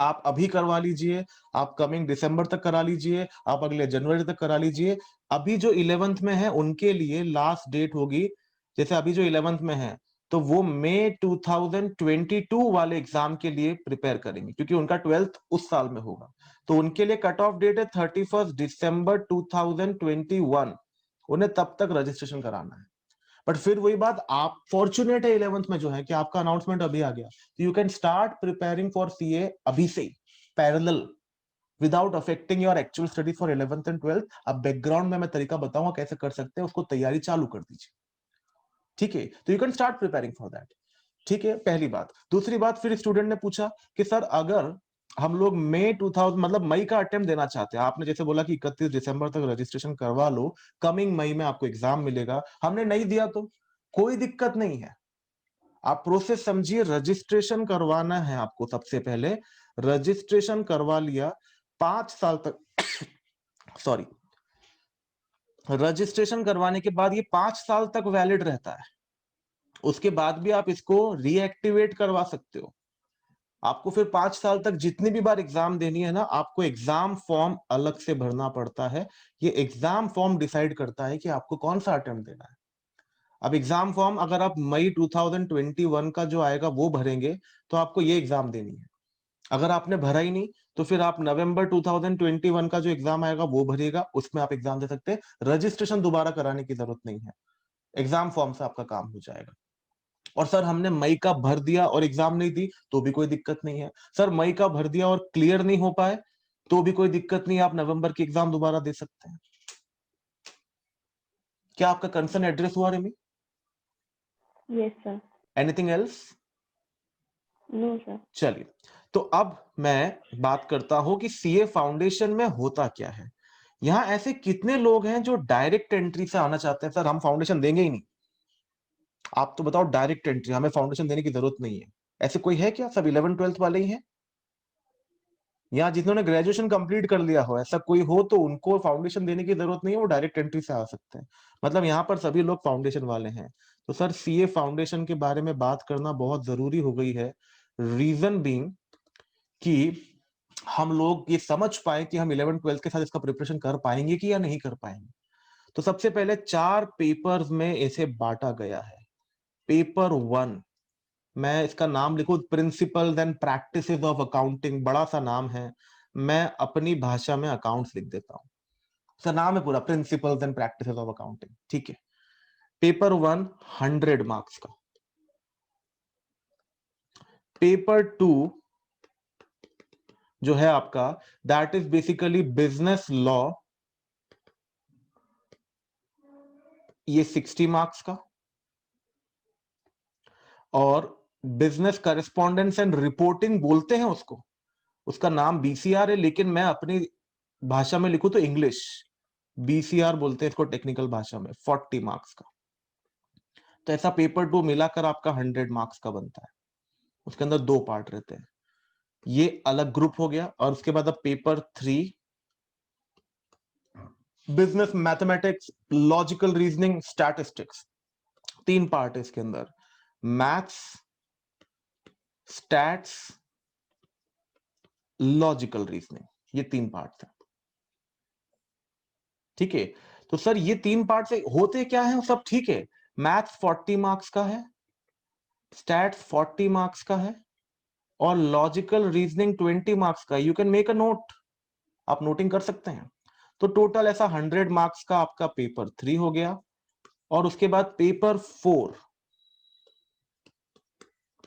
S1: आप अभी करवा लीजिए, आप कमिंग दिसंबर तक करा लीजिए, आप अगले जनवरी तक करा लीजिए। अभी जो 11th में है उनके लिए लास्ट डेट होगी, जैसे अभी जो 11th में है तो वो मई 2022 वाले एग्जाम के लिए प्रिपेयर करेंगे, क्योंकि उनका 12th उस साल में होगा। तो उनके लिए कट ऑफ डेट है 31 दिसंबर 2021। उन्हें तब तक रजिस्ट्रेशन कराना है। बट फिर वही बात, आप फॉर्चुनेट है 11th में जो है कि आपका अनाउंसमेंट अभी आ गया, तो you can start preparing for CA अभी से, parallel, without affecting your actual study for 11th and 12th। अब बैकग्राउंड में मैं तरीका बताऊंगा कैसे कर सकते हैं, उसको तैयारी चालू कर दीजिए। ठीक है, तो you can start preparing for that. ठीक है, पहली बात। दूसरी बात, फिर स्टूडेंट ने पूछा कि सर अगर हम लोग मई 2000 मतलब मई का अटेम्प्ट देना चाहते हैं, आपने जैसे बोला कि 31 दिसंबर तक रजिस्ट्रेशन करवा लो, कमिंग मई में आपको एग्जाम मिलेगा, हमने नहीं दिया तो कोई दिक्कत नहीं है। आप प्रोसेस समझिए, रजिस्ट्रेशन करवाना है आपको। सबसे पहले रजिस्ट्रेशन करवा लिया, 5 साल तक सॉरी, रजिस्ट्रेशन करवाने के बाद ये 5 साल तक वैलिड रहता है। उसके बाद भी आप इसको रीएक्टिवेट करवा सकते हो। आपको फिर 5 साल तक जितनी भी बार एग्जाम देनी है ना, आपको एग्जाम फॉर्म अलग से भरना पड़ता है। ये एग्जाम फॉर्म डिसाइड करता है कि आपको कौन सा अटेम्प्ट देना है। अब एग्जाम फॉर्म अगर आप मई 2021 का जो आएगा वो भरेंगे, तो आपको ये एग्जाम देनी है। अगर आपने भरा ही नहीं, तो फिर आप नवंबर 2021 का जो एग्जाम आएगा वो भरिएगा, उसमें आप एग्जाम दे सकते हैं। रजिस्ट्रेशन दोबारा कराने की जरूरत नहीं है, एग्जाम फॉर्म से आपका काम हो जाएगा। और सर हमने मई का भर दिया और एग्जाम नहीं दी, तो भी कोई दिक्कत नहीं है। सर मई का भर दिया और क्लियर नहीं हो पाए, तो भी कोई दिक्कत नहीं है, आप नवंबर की एग्जाम दोबारा दे सकते हैं। क्या आपका कंसर्न एड्रेस हुआ Remi?
S2: Yes sir.
S1: Anything else?
S2: No sir.
S1: चलिए, तो अब मैं बात करता हूं कि सीए फाउंडेशन में होता क्या है। यहाँ ऐसे कितने लोग हैं जो डायरेक्ट एंट्री से आना चाहते हैं, सर हम फाउंडेशन देंगे ही नहीं। आप तो बताओ, डायरेक्ट एंट्री, हमें फाउंडेशन देने की जरूरत नहीं है। ऐसे कोई है क्या? सब 11 12th वाले ही हैं? या जिन्होंने ग्रेजुएशन कंप्लीट कर लिया हो, ऐसा कोई हो तो उनको फाउंडेशन देने की जरूरत नहीं है, वो डायरेक्ट एंट्री से आ सकते हैं। मतलब यहाँ पर सभी लोग फाउंडेशन वाले हैं। तो सर सीए फाउंडेशन के बारे में बात करना बहुत जरूरी हो गई है। रीजन बीइंग कि हम लोग ये समझ पाए कि हम 11 12th के साथ इसका प्रिपरेशन कर पाएंगे कि या नहीं कर पाएंगे। तो सबसे पहले 4 पेपर्स में इसे बांटा गया है। पेपर 1, मैं इसका नाम लिखूं, principles and practices of accounting, बड़ा सा नाम है, मैं अपनी भाषा में अकाउंट्स लिख देता हूं। सर नाम है पूरा, principles and practices of accounting. ठीक है, पेपर 1 100 मार्क्स का। पेपर 2 जो है आपका, that is basically business law, ये 60 मार्क्स का। और बिजनेस करेस्पॉन्डेंस एंड रिपोर्टिंग बोलते हैं उसको, उसका नाम बीसीआर है, लेकिन मैं अपनी भाषा में लिखूं तो इंग्लिश, BCR बोलते हैं इसको टेक्निकल भाषा में, 40 मार्क्स का। तो ऐसा पेपर 2 मिलाकर आपका 100 मार्क्स का बनता है। उसके अंदर 2 पार्ट रहते हैं, ये अलग ग्रुप हो गया। और उसके बाद अब paper 3 business mathematics, logical reasoning, statistics, 3 part है इसके अंदर, मैथ्स, स्टैट्स, लॉजिकल रीजनिंग, ये 3 पार्ट है। ठीक है, तो सर ये 3 पार्ट से होते क्या है, सब ठीक है। मैथ्स 40 मार्क्स का है, स्टैट्स 40 मार्क्स का है, और लॉजिकल रीजनिंग 20 मार्क्स का। You can make a note, आप नोटिंग कर सकते हैं। तो टोटल ऐसा 100 मार्क्स का आपका पेपर 3 हो गया। और उसके बाद पेपर 4,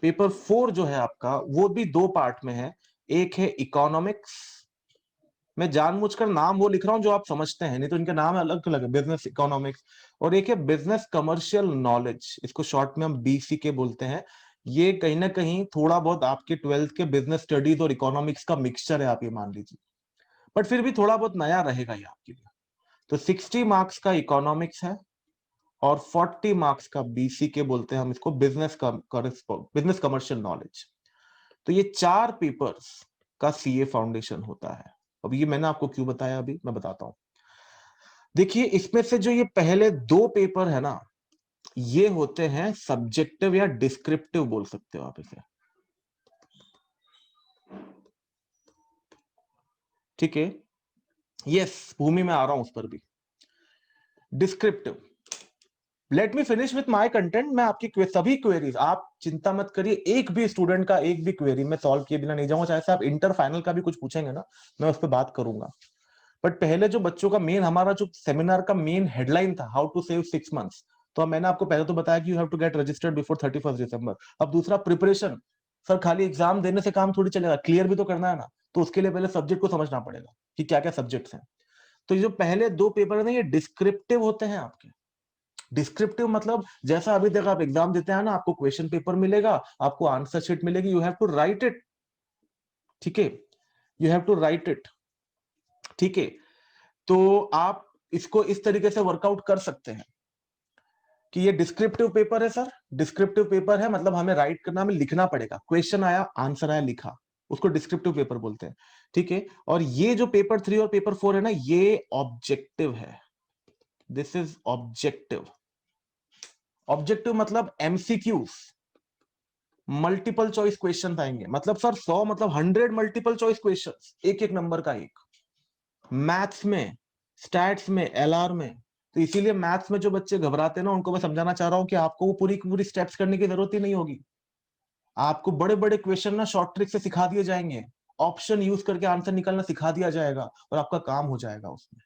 S1: पेपर 4 जो है आपका, वो भी 2 पार्ट में है। एक है इकोनॉमिक्स, मैं जानबूझकर नाम वो लिख रहा हूं जो आप समझते हैं, नहीं तो इनके नाम अलग अलग है, बिजनेस इकोनॉमिक्स। और एक है बिजनेस कमर्शियल नॉलेज, इसको शॉर्ट में हम BCK बोलते हैं। ये कहीं ना कहीं थोड़ा बहुत आपके 12th के बिजनेस स्टडीज और इकोनॉमिक्स का मिक्सचर है, आप ये मान लीजिए, बट फिर भी थोड़ा बहुत नया रहेगा ये आपके लिए। तो 60 मार्क्स का इकोनॉमिक्स है, और 40 मार्क्स का BCK बोलते हैं हम इसको, बिजनेस कमर्शियल नॉलेज। तो ये 4 पेपर्स का CA फाउंडेशन होता है। अब ये मैंने आपको क्यों बताया, अभी मैं बताता हूं। देखिए, इसमें से जो ये पहले 2 पेपर है ना, ये होते हैं सब्जेक्टिव या डिस्क्रिप्टिव बोल सकते हो आप इसे। ठीक है, यस, भूमि में आ रहा हूं उस पर भी। Descriptive, let me finish with my content. मैं आपकी सभी क्वेरीज, आप चिंता मत करिए, एक भी स्टूडेंट का एक भी क्वेरी मैं सॉल्व किए बिना नहीं जाऊंगा। चाहे से आप इंटर फाइनल का भी कुछ पूछेंगे ना, मैं उस पर बात करूंगा। बट पहले जो बच्चों का मेन, हमारा जो सेमिनार का मेन हेडलाइन था, हाउ टू सेव 6 मंथ्स, तो अब मैंने आपको पहले तो बताया कि you have to get registered before 31 December. अब दूसरा प्रिपरेशन, सर खाली एग्जाम देने से काम थोड़ी चलेगा, क्लियर भी तो करना है ना। तो उसके लिए पहले सब्जेक्ट को समझना पड़ेगा कि क्या क्या सब्जेक्ट्स हैं। तो ये जो पहले 2 पेपर है ना, ये डिस्क्रिप्टिव होते हैं आपके। डिस्क्रिप्टिव मतलब जैसा अभी तक आप एग्जाम देते हैं ना, आपको क्वेश्चन पेपर मिलेगा, आपको आंसर शीट मिलेगी, you have to write it. ठीक है, you have to write it. ठीक है, तो आप इसको इस तरीके से वर्कआउट कर सकते हैं कि ये डिस्क्रिप्टिव पेपर है सर। डिस्क्रिप्टिव पेपर है मतलब हमें राइट करना, हमें लिखना पड़ेगा, क्वेश्चन आया, आंसर आया, लिखा, उसको डिस्क्रिप्टिव पेपर बोलते हैं। ठीक है, और ये जो पेपर 3 और पेपर 4 है ना, ये ऑब्जेक्टिव है। This is objective. ऑब्जेक्टिव मतलब MCQs, मल्टीपल चॉइस क्वेश्चन आएंगे। मतलब सर 100 मतलब 100 मल्टीपल चॉइस क्वेश्चन, एक एक नंबर का एक। मैथ्स में, स्टैट्स में, LR में। तो इसीलिए मैथ्स में जो बच्चे घबराते हैं ना, उनको मैं समझाना चाह रहा हूं कि आपको वो पूरी पूरी स्टेप्स करने की जरूरत ही नहीं होगी। आपको बड़े बड़े क्वेश्चन ना शॉर्ट ट्रिक से सिखा दिए जाएंगे, ऑप्शन यूज करके आंसर निकालना सिखा दिया जाएगा, और आपका काम हो जाएगा उसमें।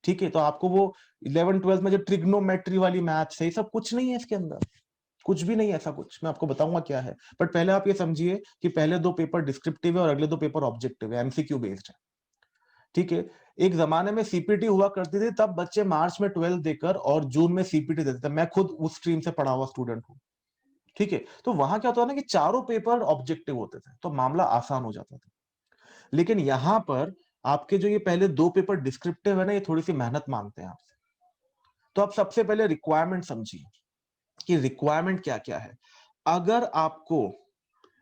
S1: ठीक है, तो आपको वो 11 12 में जो ट्रिग्नोमेट्री वाली मैथ्स है, सब कुछ नहीं है इसके अंदर, कुछ भी नहीं है ऐसा कुछ। मैं आपको बताऊंगा क्या है, बट पहले आप ये समझिए कि पहले 2 पेपर डिस्क्रिप्टिव है और अगले 2 पेपर ऑब्जेक्टिव है, MCQ बेस्ड है। ठीक है, एक जमाने में CPT हुआ करती थी, तब बच्चे मार्च में 12 देकर और जून में CPT देते थे। मैं खुद उस स्ट्रीम से पढ़ा हुआ स्टूडेंट हूँ। ठीक है, तो वहां क्या होता है ना कि चारों पेपर ऑब्जेक्टिव होते थे, तो मामला आसान हो जाता था। लेकिन यहां पर आपके जो ये पहले 2 पेपर डिस्क्रिप्टिव है ना, ये थोड़ी सी मेहनत मांगते हैं आपसे। तो आप सबसे पहले रिक्वायरमेंट समझिए कि रिक्वायरमेंट क्या क्या है। अगर आपको,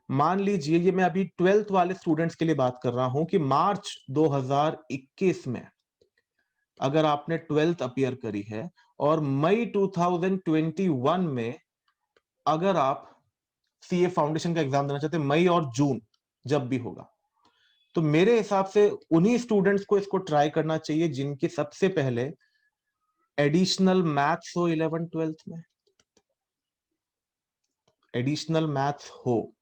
S1: मान लीजिए, ये मैं अभी 12th वाले स्टूडेंट्स के लिए बात कर रहा हूं कि मार्च 2021 में अगर आपने 12th अपीयर करी है, और मई 2021 में अगर आप CA फाउंडेशन का एग्जाम देना चाहते हैं, मई और जून जब भी होगा, तो मेरे हिसाब से उन्हीं स्टूडेंट्स को इसको ट्राई करना चाहिए जिनके सबसे पहले एडिशनल मैथ्स हो 11 12th में, एडिशनल मैथ्स हो।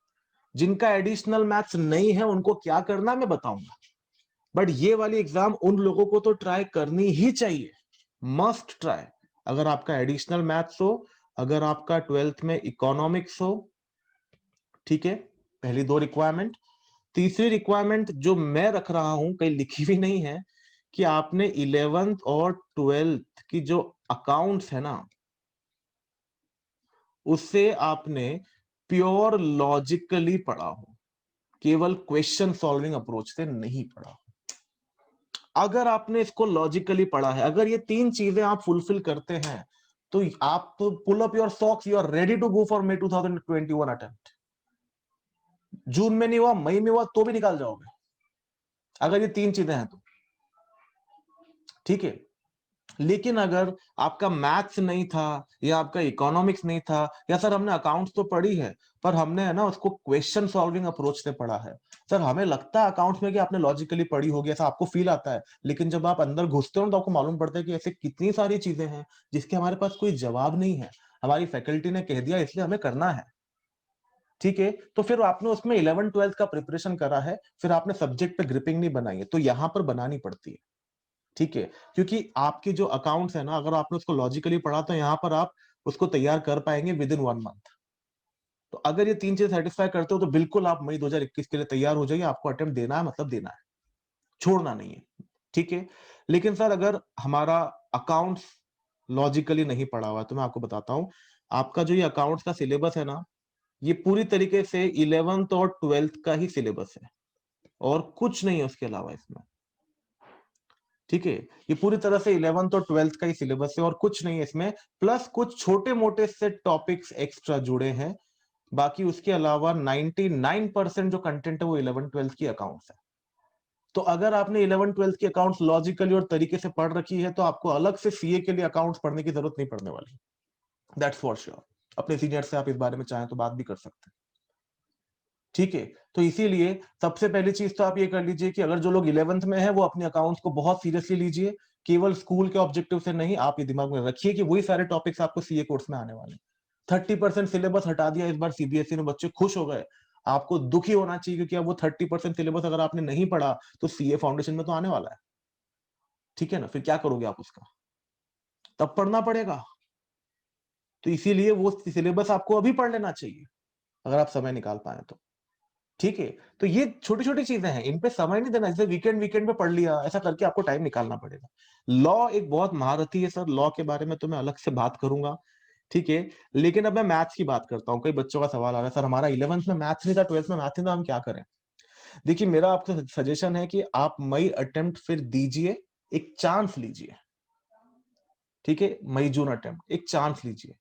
S1: जिनका एडिशनल मैथ्स नहीं है उनको क्या करना मैं बताऊंगा, बट ये वाली एग्जाम उन लोगों को तो ट्राई करनी ही चाहिए, मस्ट ट्राई। अगर आपका एडिशनल मैथ्स हो, अगर आपका 12th में इकोनॉमिक्स हो। ठीक है, पहली 2 रिक्वायरमेंट। तीसरी रिक्वायरमेंट जो मैं रख रहा हूं, कहीं लिखी भी नहीं है, कि आपने 11th और 12th की जो अकाउंट्स है ना, उससे आपने प्योर लॉजिकली पढ़ा हो, केवल क्वेश्चन सॉल्विंग अप्रोच से नहीं पढ़ा हो। अगर आपने इसको लॉजिकली पढ़ा है, अगर ये 3 चीजें आप फुलफिल करते हैं, तो आप pull up your socks, you are ready to go for मई 2021 अटेम्प्ट। जून में नहीं हुआ, मई में हुआ तो भी निकाल जाओगे, अगर ये 3 चीजें हैं तो। ठीक है। लेकिन अगर आपका मैथ्स नहीं था, या आपका इकोनॉमिक्स नहीं था, या सर हमने अकाउंट्स तो पढ़ी है, पर हमने है ना उसको क्वेश्चन सॉल्विंग अप्रोच से पढ़ा है। सर हमें लगता है अकाउंट्स में कि आपने लॉजिकली पढ़ी होगी, ऐसा आपको फील आता है, लेकिन जब आप अंदर घुसते हो तो आपको मालूम पड़ता है कि ऐसे कितनी सारी चीजें हैं जिसके हमारे पास कोई जवाब नहीं है, हमारी फैकल्टी ने कह दिया इसलिए हमें करना है। ठीक है, तो फिर आपने उसमें 11th-12th का प्रिपरेशन करा है, फिर आपने सब्जेक्ट पे ग्रिपिंग नहीं बनाई है, तो यहां पर बनानी पड़ती है। ठीक है, क्योंकि आपके जो अकाउंट्स है ना, अगर आपने उसको लॉजिकली पढ़ा तो यहाँ पर आप उसको तैयार कर पाएंगे विद इन 1 मंथ। तो अगर ये 3 चीज सेटिस्फाई करते हो तो बिल्कुल आप मई 2021 के लिए तैयार हो जाइए। आपको अटेम्प्ट देना है, मतलब देना है, छोड़ना नहीं है। ठीक है। लेकिन सर अगर हमारा अकाउंट्स लॉजिकली नहीं पढ़ा हुआ है, तो मैं आपको बताता हूँ, आपका जो ये अकाउंट्स का सिलेबस है ना, ये पूरी तरीके से 11th और 12th का ही सिलेबस है, और कुछ नहीं है उसके अलावा इसमें। ठीक है, ये पूरी तरह से 11th और 12th का ही सिलेबस है और कुछ नहीं है इसमें, प्लस कुछ छोटे मोटे से टॉपिक्स एक्स्ट्रा जुड़े हैं। बाकी उसके अलावा 99% जो कंटेंट है वो 11th-12th की अकाउंट्स है। तो अगर आपने 11th-12th की अकाउंट्स लॉजिकली और तरीके से पढ़ रखी है, तो आपको अलग से सीए के लिए अकाउंट्स पढ़ने की जरूरत नहीं पड़ने वाली। That's for sure. अपने सीनियर से आप इस बारे में चाहें तो बात भी कर सकते हैं। ठीक है, तो इसीलिए सबसे पहली चीज तो आप ये कर लीजिए कि अगर जो लोग 11th में है वो अपने अकाउंट्स को बहुत सीरियसली लीजिए। केवल स्कूल के ऑब्जेक्टिव से नहीं, आप ये दिमाग में रखिए कि वही सारे टॉपिक्स आपको सीए कोर्स में आने वाले। 30% सिलेबस हटा दिया इस बार सीबीएसई ने, बच्चे खुश हो गए। आपको दुखी होना चाहिए, क्योंकि अब वो 30% सिलेबस अगर आपने नहीं पढ़ा तो सीए फाउंडेशन में तो आने वाला है। ठीक है ना, फिर क्या करोगे आप उसका, तब पढ़ना पड़ेगा। तो इसीलिए वो सिलेबस आपको अभी पढ़ लेना चाहिए, अगर आप समय निकाल पाए तो। ठीक है, तो ये छोटी छोटी चीजें हैं, इन पे समय नहीं देना, जैसे वीकेंड वीकेंड पे पढ़ लिया, ऐसा करके आपको टाइम निकालना पड़ेगा। लॉ एक बहुत महारथी है सर, लॉ के बारे में तो मैं अलग से बात करूंगा। ठीक है, लेकिन अब मैं मैथ्स की बात करता हूँ। कई बच्चों का सवाल आ रहा है, सर हमारा 11th में मैथ्स नहीं था, 12th में मैथ्स नहीं था, हम क्या करें। देखिए, मेरा आपको सजेशन है कि आप मई अटेम्प्ट फिर दीजिए, एक चांस लीजिए। ठीक है, मई जून अटेम्प्ट एक चांस लीजिए,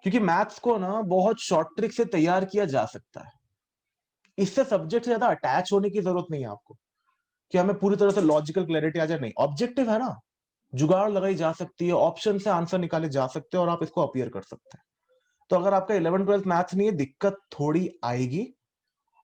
S1: क्योंकि मैथ्स को ना बहुत शॉर्ट ट्रिक से तैयार किया जा सकता है। इससे सब्जेक्ट से ज्यादा अटैच होने की जरूरत नहीं है आपको, कि हमें पूरी तरह से लॉजिकल क्लैरिटी आ जाए, नहीं, ऑब्जेक्टिव है ना, जुगाड़ लगाई जा सकती है, ऑप्शन से आंसर निकाले जा सकते हैं और आप इसको अपीयर कर सकते हैं। तो अगर आपका 11th-12th मैथ्स नहीं है, दिक्कत थोड़ी आएगी।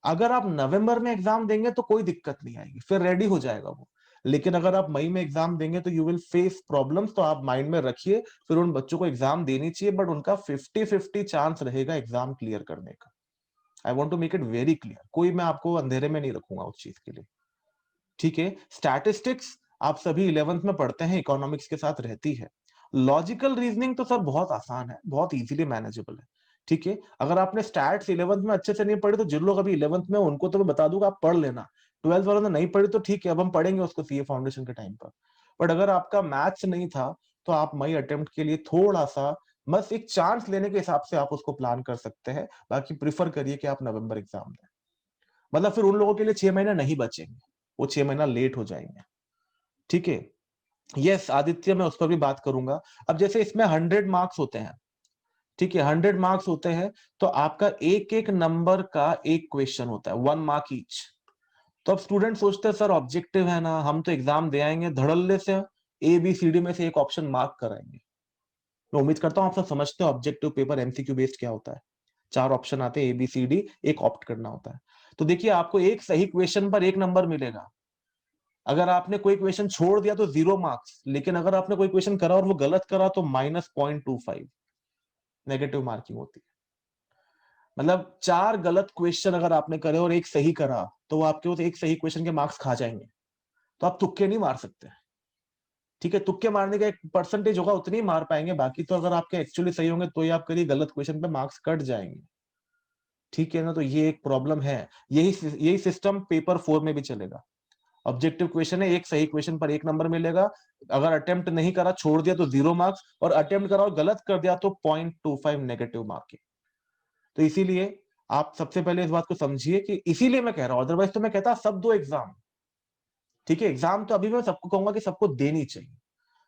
S1: अगर आप नवंबर में एग्जाम देंगे तो कोई दिक्कत नहीं आएगी, फिर रेडी हो जाएगा वो। लेकिन अगर आप मई में एग्जाम देंगे तो यू विल फेस प्रॉब्लम्स, तो आप माइंड में रखिए। फिर उन बच्चों को एग्जाम देनी चाहिए, बट उनका 50-50 चांस रहेगा एग्जाम क्लियर करने का। I want to make it very clear, कोई मैं आपको अंधेरे में नहीं रखूंगा उस चीज के लिए। ठीक है, स्टैटिस्टिक्स आप सभी 11th में पढ़ते हैं, इकोनॉमिक्स के साथ रहती है। लॉजिकल रीजनिंग तो सब बहुत आसान है, बहुत इजीली मैनेजेबल है। ठीक है, अगर आपने स्टैट्स 11th में अच्छे से नहीं पढ़ी, तो जिन लोग अभी 11th में उनको तो मैं बता दूंगा आप पढ़ लेना। 12th वालों ने नहीं पढ़ी तो ठीक है, अब हम पढ़ेंगे उसको सीए फाउंडेशन के टाइम पर। बट अगर आपका मैथ्स नहीं था, तो आप मई अटेम्प्ट के लिए थोड़ा सा, बस एक चांस लेने के हिसाब से आप उसको प्लान कर सकते हैं। बाकी प्रिफर करिए कि आप नवंबर एग्जाम दें, मतलब फिर उन लोगों के लिए 6 महीने नहीं बचेंगे, वो 6 महीना लेट हो जाएंगे। ठीक है। यस आदित्य, मैं उस पर भी बात करूंगा। अब जैसे इसमें 100 मार्क्स होते हैं, ठीक है, 100 मार्क्स होते हैं, तो आपका एक एक नंबर का एक क्वेश्चन होता है, 1 मार्क ईच। तो अब स्टूडेंट सोचते हैं सर ऑब्जेक्टिव है ना, हम तो एग्जाम दे आएंगे धड़ल्ले से, ए बी सी डी में से एक ऑप्शन मार्क कराएंगे। मैं उम्मीद करता हूं आप सब समझते हो ऑब्जेक्टिव पेपर एमसीक्यू बेस्ड क्या होता है। 4 ऑप्शन आते हैं, ए बी सी डी, एक ऑप्ट करना होता है। तो देखिए, आपको एक सही क्वेश्चन पर एक नंबर मिलेगा। अगर आपने कोई क्वेश्चन छोड़ दिया तो 0 मार्क्स, लेकिन अगर आपने कोई क्वेश्चन करा और वो गलत करा तो -0.25 नेगेटिव मार्किंग होती है। मतलब 4 गलत क्वेश्चन अगर आपने करे और एक सही करा, तो वो आपके उस एक सही क्वेश्चन के मार्क्स खा जाएंगे। तो आप तुक्के नहीं मार सकते। ठीक है, तुक्के मारने का एक परसेंटेज होगा, उतनी ही मार पाएंगे, बाकी तो अगर आपके एक्चुअली सही होंगे तो ही आप करिए, गलत क्वेश्चन पे मार्क्स कट जाएंगे। ठीक है ना, तो ये एक प्रॉब्लम है। यही सिस्टम पेपर 4 में भी चलेगा। ऑब्जेक्टिव क्वेश्चन है, एक सही क्वेश्चन पर एक नंबर मिलेगा। अगर अटेम्प्ट नहीं करा, छोड़ दिया तो 0 मार्क्स, और अटेम्प्ट करा और गलत कर दिया तो 0.25 नेगेटिव मार्किंग। तो इसीलिए आप सबसे पहले इस बात को समझिए, कि इसीलिए मैं कह रहा हूं, अदरवाइज तो मैं कहता सब दो एग्जाम। ठीक है, एग्जाम तो अभी मैं सबको कहूंगा कि सबको देनी चाहिए,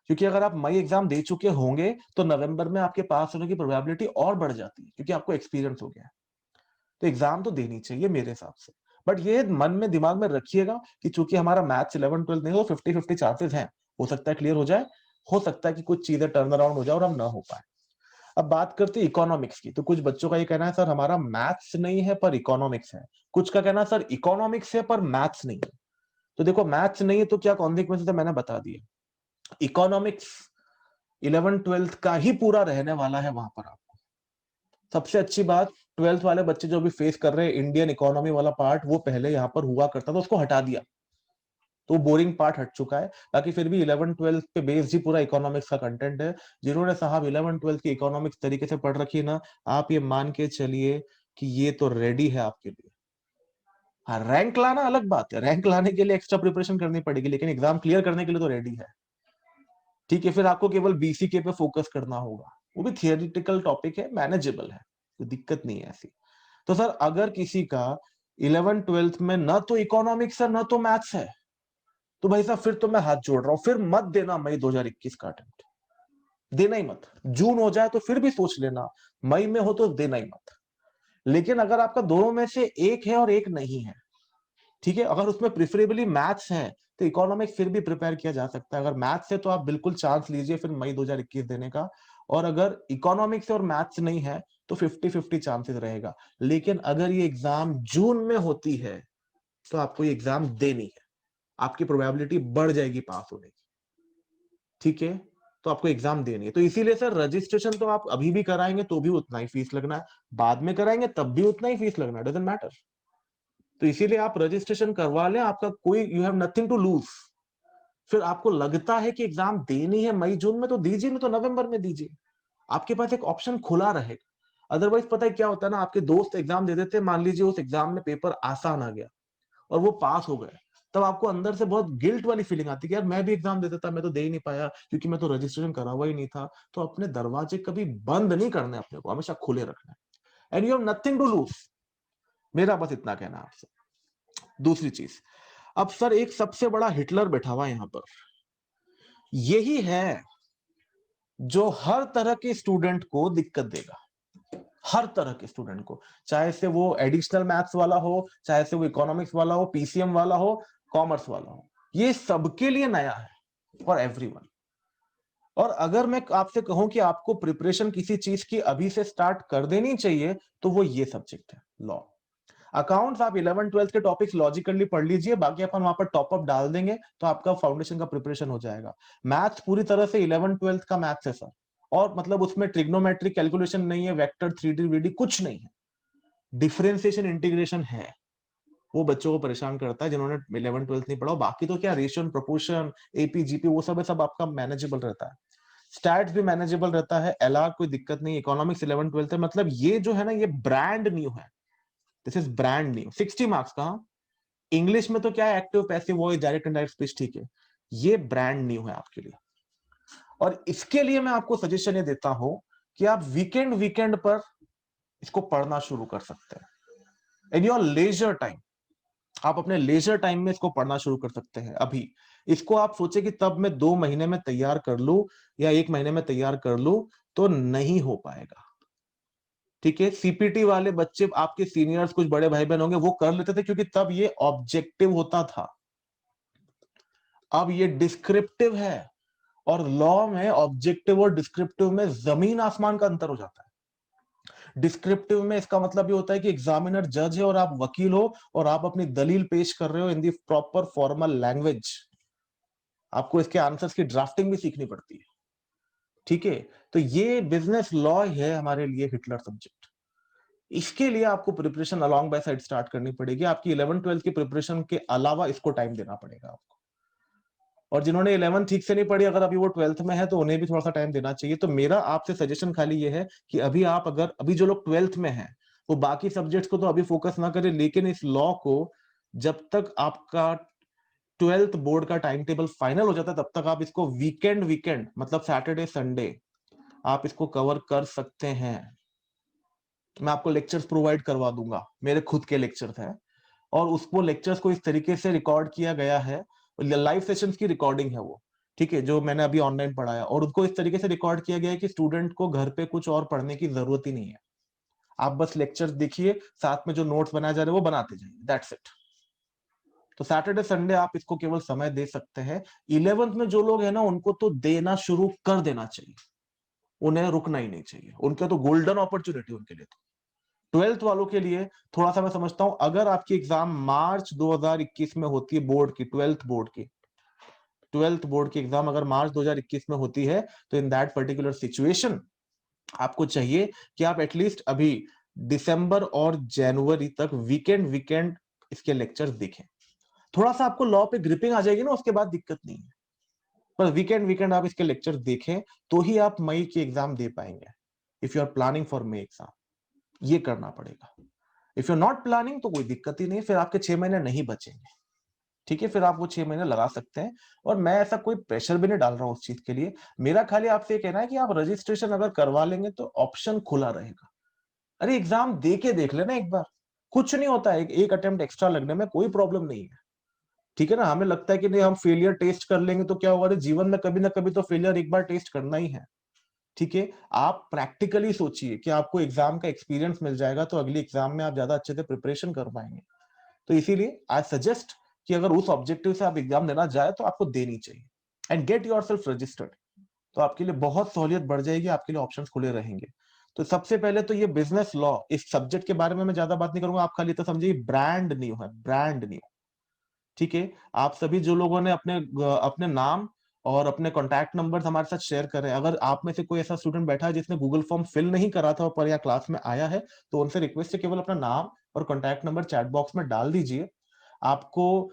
S1: क्योंकि अगर आप मई एग्जाम दे चुके होंगे तो नवंबर में आपके पास होने की प्रोबेबिलिटी और बढ़ जाती है, क्योंकि आपको एक्सपीरियंस हो गया है। तो एग्जाम तो देनी चाहिए मेरे हिसाब से, बट ये मन में दिमाग में रखिएगा कि चूंकि हमारा मैथ्स 11 12 नहीं हो, 50-50 चांसेस हैं, हो सकता है क्लियर हो जाए, हो सकता है कि कुछ चीजें टर्न अराउंड हो जाए और हम ना हो पाए। अब बात करते हैं इकोनॉमिक्स की, तो कुछ बच्चों का ये कहना है सर हमारा मैथ्स नहीं है पर इकोनॉमिक्स है, कुछ का कहना है सर इकोनॉमिक्स है पर मैथ्स नहीं है। तो देखो मैथ्स नहीं है तो क्या कॉन्सिक्वेंसेस है मैंने बता दिए। इकोनॉमिक्स 11 12 का ही पूरा रहने वाला है वहां पर आपको। सबसे अच्छी बात, 12th वाले बच्चे जो भी फेस कर रहे हैं इंडियन इकोनॉमी वाला पार्ट, वो पहले यहाँ पर हुआ करता था, उसको हटा दिया, तो बोरिंग पार्ट हट चुका है। बाकी फिर भी 11 12 पे बेस्ड ही पूरा इकोनॉमिक्स का कंटेंट है। जिन्होंने साहब 11 12 की इकोनॉमिक्स तरीके से पढ़ रखी है ना, आप ये मान के चलिए कि ये तो रेडी है आपके लिए। हाँ, रैंक लाना अलग बात है, रैंक लाने के लिए एक्स्ट्रा प्रिपरेशन करनी पड़ेगी, लेकिन एग्जाम क्लियर करने के लिए तो रेडी है। ठीक है, फिर आपको केवल बीसीके पे फोकस करना होगा, वो भी थियोरिटिकल टॉपिक है, मैनेजेबल है, कोई दिक्कत नहीं है ऐसी। तो सर अगर किसी का 11 12 में ना तो इकोनॉमिक्स है ना तो मैथ्स है, तो भाई साहब फिर तो मैं हाथ जोड़ रहा हूं, फिर मत देना मई 2021 का अटेम्प्ट, देना ही मत। जून हो जाए तो फिर भी सोच लेना, मई में हो तो देना ही मत। लेकिन अगर आपका दोनों में से एक है और एक नहीं है, ठीक है, अगर उसमें प्रिफरेबली मैथ्स है तो इकोनॉमिक्स फिर भी प्रिपेयर किया जा सकता है। अगर मैथ्स है तो आप बिल्कुल चांस लीजिए फिर मई 2021 देने का, और अगर इकोनॉमिक्स और मैथ्स नहीं है तो 50-50 चांसेस रहेगा। लेकिन अगर ये एग्जाम जून में होती है तो आपको ये एग्जाम देनी है, आपकी प्रोबेबिलिटी बढ़ जाएगी पास होने की। ठीक है, तो आपको एग्जाम देनी है। तो इसीलिए सर रजिस्ट्रेशन तो आप अभी भी कराएंगे तो भी उतना ही फीस लगना है, बाद में कराएंगे तब भी उतना ही फीस लगना है, डजंट मैटर। तो इसीलिए आप रजिस्ट्रेशन करवा लें, आपका कोई, you have nothing to lose. फिर आपको लगता है कि एग्जाम देनी है मई जून में तो दीजिए, नहीं तो नवंबर में दीजिए, आपके पास एक ऑप्शन खुला रहेगा। अदरवाइज पता है क्या होता है ना, आपके दोस्त एग्जाम दे देते हैं, मान लीजिए उस एग्जाम में पेपर आसान आ गया और वो पास हो गए, तब आपको अंदर से बहुत गिल्ट वाली फीलिंग आती है कि यार मैं भी एग्जाम दे देता, मैं तो दे ही नहीं पाया क्योंकि मैं तो रजिस्ट्रेशन करा हुआ ही नहीं था। तो अपने दरवाजे कभी बंद नहीं करने, अपने को हमेशा खुले रखना है, and you have nothing to lose. मेरा बस इतना कहना है आपसे। दूसरी चीज, अब सर एक सबसे बड़ा हिटलर बैठा हुआ है यहाँ पर, यही है जो हर तरह के स्टूडेंट को दिक्कत देगा, हर तरह के स्टूडेंट को, चाहे से वो एडिशनल मैथ्स वाला हो, चाहे से वो इकोनॉमिक्स वाला हो, पीसीएम वाला हो, कॉमर्स वाला हो, ये सबके लिए नया है, फॉर एवरीवन। और अगर मैं आपसे कहूं कि आपको प्रिपरेशन किसी चीज की अभी से स्टार्ट कर देनी चाहिए, तो वो ये सब्जेक्ट है, लॉ। अकाउंट्स आप 11 12 के टॉपिक्स लॉजिकली पढ़ लीजिए, बाकी अपन वहां पर टॉपअप डाल देंगे तो आपका फाउंडेशन का प्रिपरेशन हो जाएगा। मैथ्स पूरी तरह से 11 12 का मैथ्स है सर, और मतलब उसमें ट्रिग्नोमेट्रिक कैलकुलेशन नहीं है, वेक्टर 3D वीडी कुछ नहीं है, डिफरेंशिएशन इंटीग्रेशन है। वो बच्चों को परेशान करता है जिन्होंने 11 12 नहीं पढ़ा। बाकी तो क्या, रेशियो प्रोपोर्शन, एपी जीपी वो सब है, सब आपका मैनेजेबल रहता है। स्टैट्स भी मैनेजेबल रहता है, एलआर कोई दिक्कत नहीं। इकोनॉमिक्स 11 12 है, मतलब ये जो है ना, ये ब्रांड न्यू है, this is brand new. 60 marks का, इंग्लिश में तो क्या है, active passive voice direct indirect speech, ठीक है, ये ब्रांड न्यू है आपके लिए। और इसके लिए मैं आपको सजेशन ये देता हूं कि आप वीकेंड वीकेंड पर इसको पढ़ना शुरू कर सकते हैं, इन योर लेजर टाइम। आप अपने लेजर टाइम में इसको पढ़ना शुरू कर सकते हैं। अभी इसको आप सोचे कि तब मैं 2 महीने में तैयार कर लूं या 1 महीने में तैयार कर लूं, तो नहीं हो पाएगा। ठीक है, सीपीटी वाले बच्चे, आपके सीनियर्स कुछ बड़े भाई बहन होंगे, वो कर लेते थे क्योंकि तब ये ऑब्जेक्टिव होता था। अब ये डिस्क्रिप्टिव है, और लॉ में ऑब्जेक्टिव और डिस्क्रिप्टिव में जमीन आसमान का अंतर हो जाता है। डिस्क्रिप्टिव में इसका मतलब ये होता है कि एग्जामिनर जज है और आप वकील हो, और आप अपनी दलील पेश कर रहे हो इन दी प्रॉपर फॉर्मल लैंग्वेज। आपको इसके आंसर्स की ड्राफ्टिंग भी सीखनी पड़ती है। ठीक है, तो ये बिजनेस लॉ है हमारे लिए हिटलर सब्जेक्ट। इसके लिए आपको preparation along by side start करनी पड़ेगी, आपकी 11 12 की प्रिपरेशन के अलावा इसको टाइम देना पड़ेगा आपको। और जिन्होंने 11 ठीक से नहीं पढ़ी, अगर अभी वो 12th में है तो उन्हें भी थोड़ा सा टाइम देना चाहिए। तो मेरा आपसे सजेशन खाली ये है कि अभी आप, अगर अभी जो लोग 12th में हैं वो बाकी सब्जेक्ट्स को तो अभी फोकस ना करें, लेकिन इस लॉ को जब तक आपका 12th बोर्ड का टाइम टेबल फाइनल हो जाता है तब तक आप इसको वीकेंड वीकेंड, मतलब सैटरडे संडे, आप इसको कवर कर सकते हैं। मैं आपको लेक्चर्स प्रोवाइड करवा दूंगा, मेरे खुद के लेक्चर्स हैं, और उसको लेक्चर्स को इस तरीके से रिकॉर्ड किया गया है लाइव सेशंस की रिकॉर्डिंग है वो, ठीक है, जो मैंने अभी ऑनलाइन पढ़ाया, और उनको इस तरीके से रिकॉर्ड किया गया है कि स्टूडेंट को घर पे कुछ और पढ़ने की जरूरत ही नहीं है। आप बस लेक्चर्स देखिए, साथ में जो नोट्स बनाए जा रहे हैं वो बनाते जाइए, दैट्स इट। तो सैटरडे संडे आप इसको केवल समय दे सकते हैं। 11th में जो लोग हैं ना, उनको तो देना शुरू कर देना चाहिए, उन्हें रुकना ही नहीं चाहिए, उनके तो गोल्डन अपॉर्चुनिटी उनके लिए। तो 12th वालों के लिए थोड़ा सा मैं समझता हूं, अगर आपकी एग्जाम मार्च 2021 में होती है, बोर्ड की, 12th बोर्ड की एग्जाम अगर मार्च 2021 में होती है, तो इन दैट पर्टिकुलर सिचुएशन आपको चाहिए कि आप एटलीस्ट अभी दिसंबर और जनवरी तक वीकेंड वीकेंड इसके लेक्चर्स देखें। थोड़ा सा आपको लॉ पे ग्रिपिंग आ जाएगी ना, उसके बाद दिक्कत नहीं है, पर वीकेंड वीकेंड आप इसके लेक्चर देखें, तो ही आप मई की एग्जाम दे पाएंगे। If you are planning for May exam, ये करना पड़ेगा। If you are not planning, तो कोई दिक्कत ही नहीं, फिर आपके 6 महीने नहीं बचेंगे, ठीक है, फिर आप वो 6 महीने लगा सकते हैं। और मैं ऐसा कोई प्रेशर भी नहीं डाल रहा हूं उस चीज के लिए। मेरा खाली आपसे ये कहना है कि आप रजिस्ट्रेशन अगर करवा लेंगे तो ऑप्शन खुला रहेगा। अरे एग्जाम दे के देख लेना एक बार, कुछ नहीं होता है, एक अटेम्प्ट एक्स्ट्रा लगने में कोई प्रॉब्लम नहीं है, ठीक है ना। हमें लगता है कि नहीं, हम फेलियर टेस्ट कर लेंगे तो क्या होगा, अरे जीवन में कभी ना कभी तो फेलियर एक बार टेस्ट करना ही है, ठीक है। आप प्रैक्टिकली सोचिए कि आपको एग्जाम का एक्सपीरियंस मिल जाएगा, तो अगली एग्जाम में आप ज्यादा अच्छे से प्रिपरेशन कर पाएंगे। तो इसीलिए आई सजेस्ट कि अगर उस ऑब्जेक्टिव से आप एग्जाम देना जाए तो आपको देनी चाहिए, एंड गेट योरसेल्फ रजिस्टर्ड। तो आपके लिए बहुत सहूलियत बढ़ जाएगी, आपके लिए ऑप्शंस खुले रहेंगे। तो सबसे पहले तो ये बिजनेस लॉ, इस सब्जेक्ट के बारे में मैं ज्यादा बात नहीं करूंगा, आप खाली तो समझिए ब्रांड न्यू है, ब्रांड न्यू, ठीक है। आप सभी जो लोगों ने अपने अपने नाम और अपने कॉन्टैक्ट नंबर हमारे साथ शेयर करें, अगर आप में से कोई ऐसा स्टूडेंट बैठा है जिसने गूगल फॉर्म फिल नहीं करा था पर या क्लास में आया है, तो उनसे रिक्वेस्ट है केवल अपना नाम और कॉन्टैक्ट नंबर चैट बॉक्स में डाल दीजिए। आपको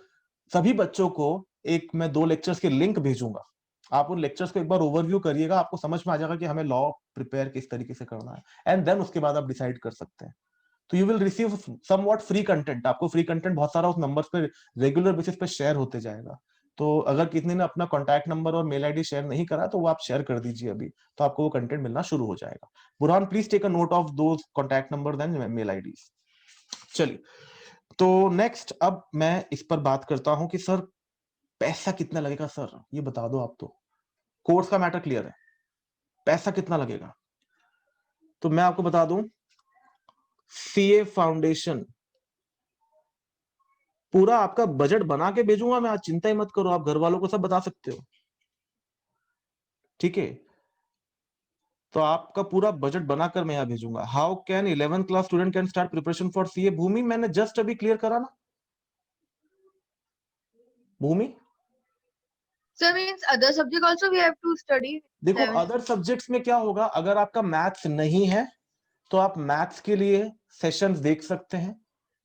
S1: सभी बच्चों को एक मैं 2 लेक्चर्स के लिंक भेजूंगा, आप उन लेक्चर्स को एक बार ओवरव्यू करिएगा, आपको समझ में आ जाएगा कि हमें लॉ प्रिपेयर किस तरीके से करना है, एंड देन उसके बाद आप डिसाइड कर सकते हैं। तो you will receive somewhat free content, आपको फ्री कंटेंट बहुत सारा उस नंबर पे रेगुलर बेसिस पे शेयर होते जाएगा। तो अगर किसी ने अपना कॉन्टैक्ट नंबर और मेल आईडी शेयर नहीं करा, तो वो आप शेयर कर दीजिए अभी, तो आपको वो कंटेंट मिलना शुरू हो जाएगा। Burhan, please take a note of those contact number and mail IDs. चलिए, तो नेक्स्ट अब मैं इस पर बात करता हूं कि सर पैसा कितना लगेगा, सर ये बता दो आप। तो कोर्स का मैटर क्लियर है, पैसा कितना लगेगा? तो मैं आपको बता दूं, सीए फाउंडेशन पूरा आपका बजट बना के भेजूंगा मैं, आज चिंता ही मत करो, आप घर वालों को सब बता सकते हो, ठीक है। तो आपका पूरा बजट बनाकर मैं यहां भेजूंगा। How can 11th class student can start preparation for CA? Bhumi, मैंने जस्ट अभी क्लियर करा ना, भूमि।
S3: Sir, means other subject also we have to study
S1: देखो
S3: 11th.
S1: अदर सब्जेक्ट्स में क्या होगा, अगर आपका मैथ्स नहीं है तो आप मैथ्स के लिए सेशंस देख सकते हैं,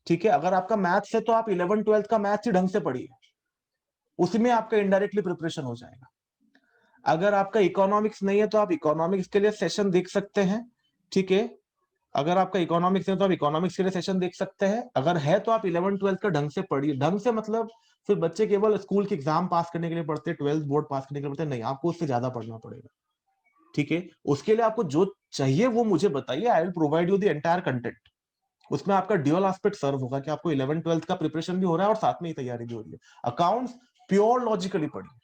S1: ठीक है। अगर आपका मैथ्स है तो आप 11th-12th का मैथ्स ही ढंग से पढ़िए, उसमें आपका इनडायरेक्टली प्रिपरेशन हो जाएगा। अगर आपका इकोनॉमिक्स नहीं है तो आप इकोनॉमिक्स के लिए सेशन देख सकते हैं, ठीक है। अगर आपका इकोनॉमिक्स है तो आप इकोनॉमिक्स के लिए सेशन देख सकते हैं। अगर है तो आप 11th-12th का ढंग से पढ़िए, ढंग से मतलब फिर बच्चे केवल स्कूल के एग्जाम पास करने के लिए पढ़ते हैं, 12th बोर्ड पास करने के लिए पढ़ते हैं, नहीं, आपको उससे ज्यादा पढ़ना पड़ेगा, ठीक है। उसके लिए आपको जो चाहिए वो मुझे बताइए, I will provide you the entire content. उसमें आपका ड्यूअल एस्पेक्ट सर्व होगा कि आपको 11th-12th का प्रिपरेशन भी हो रहा है और साथ में ही तैयारी भी हो रही है। अकाउंट्स प्योर लॉजिकली पढ़िए,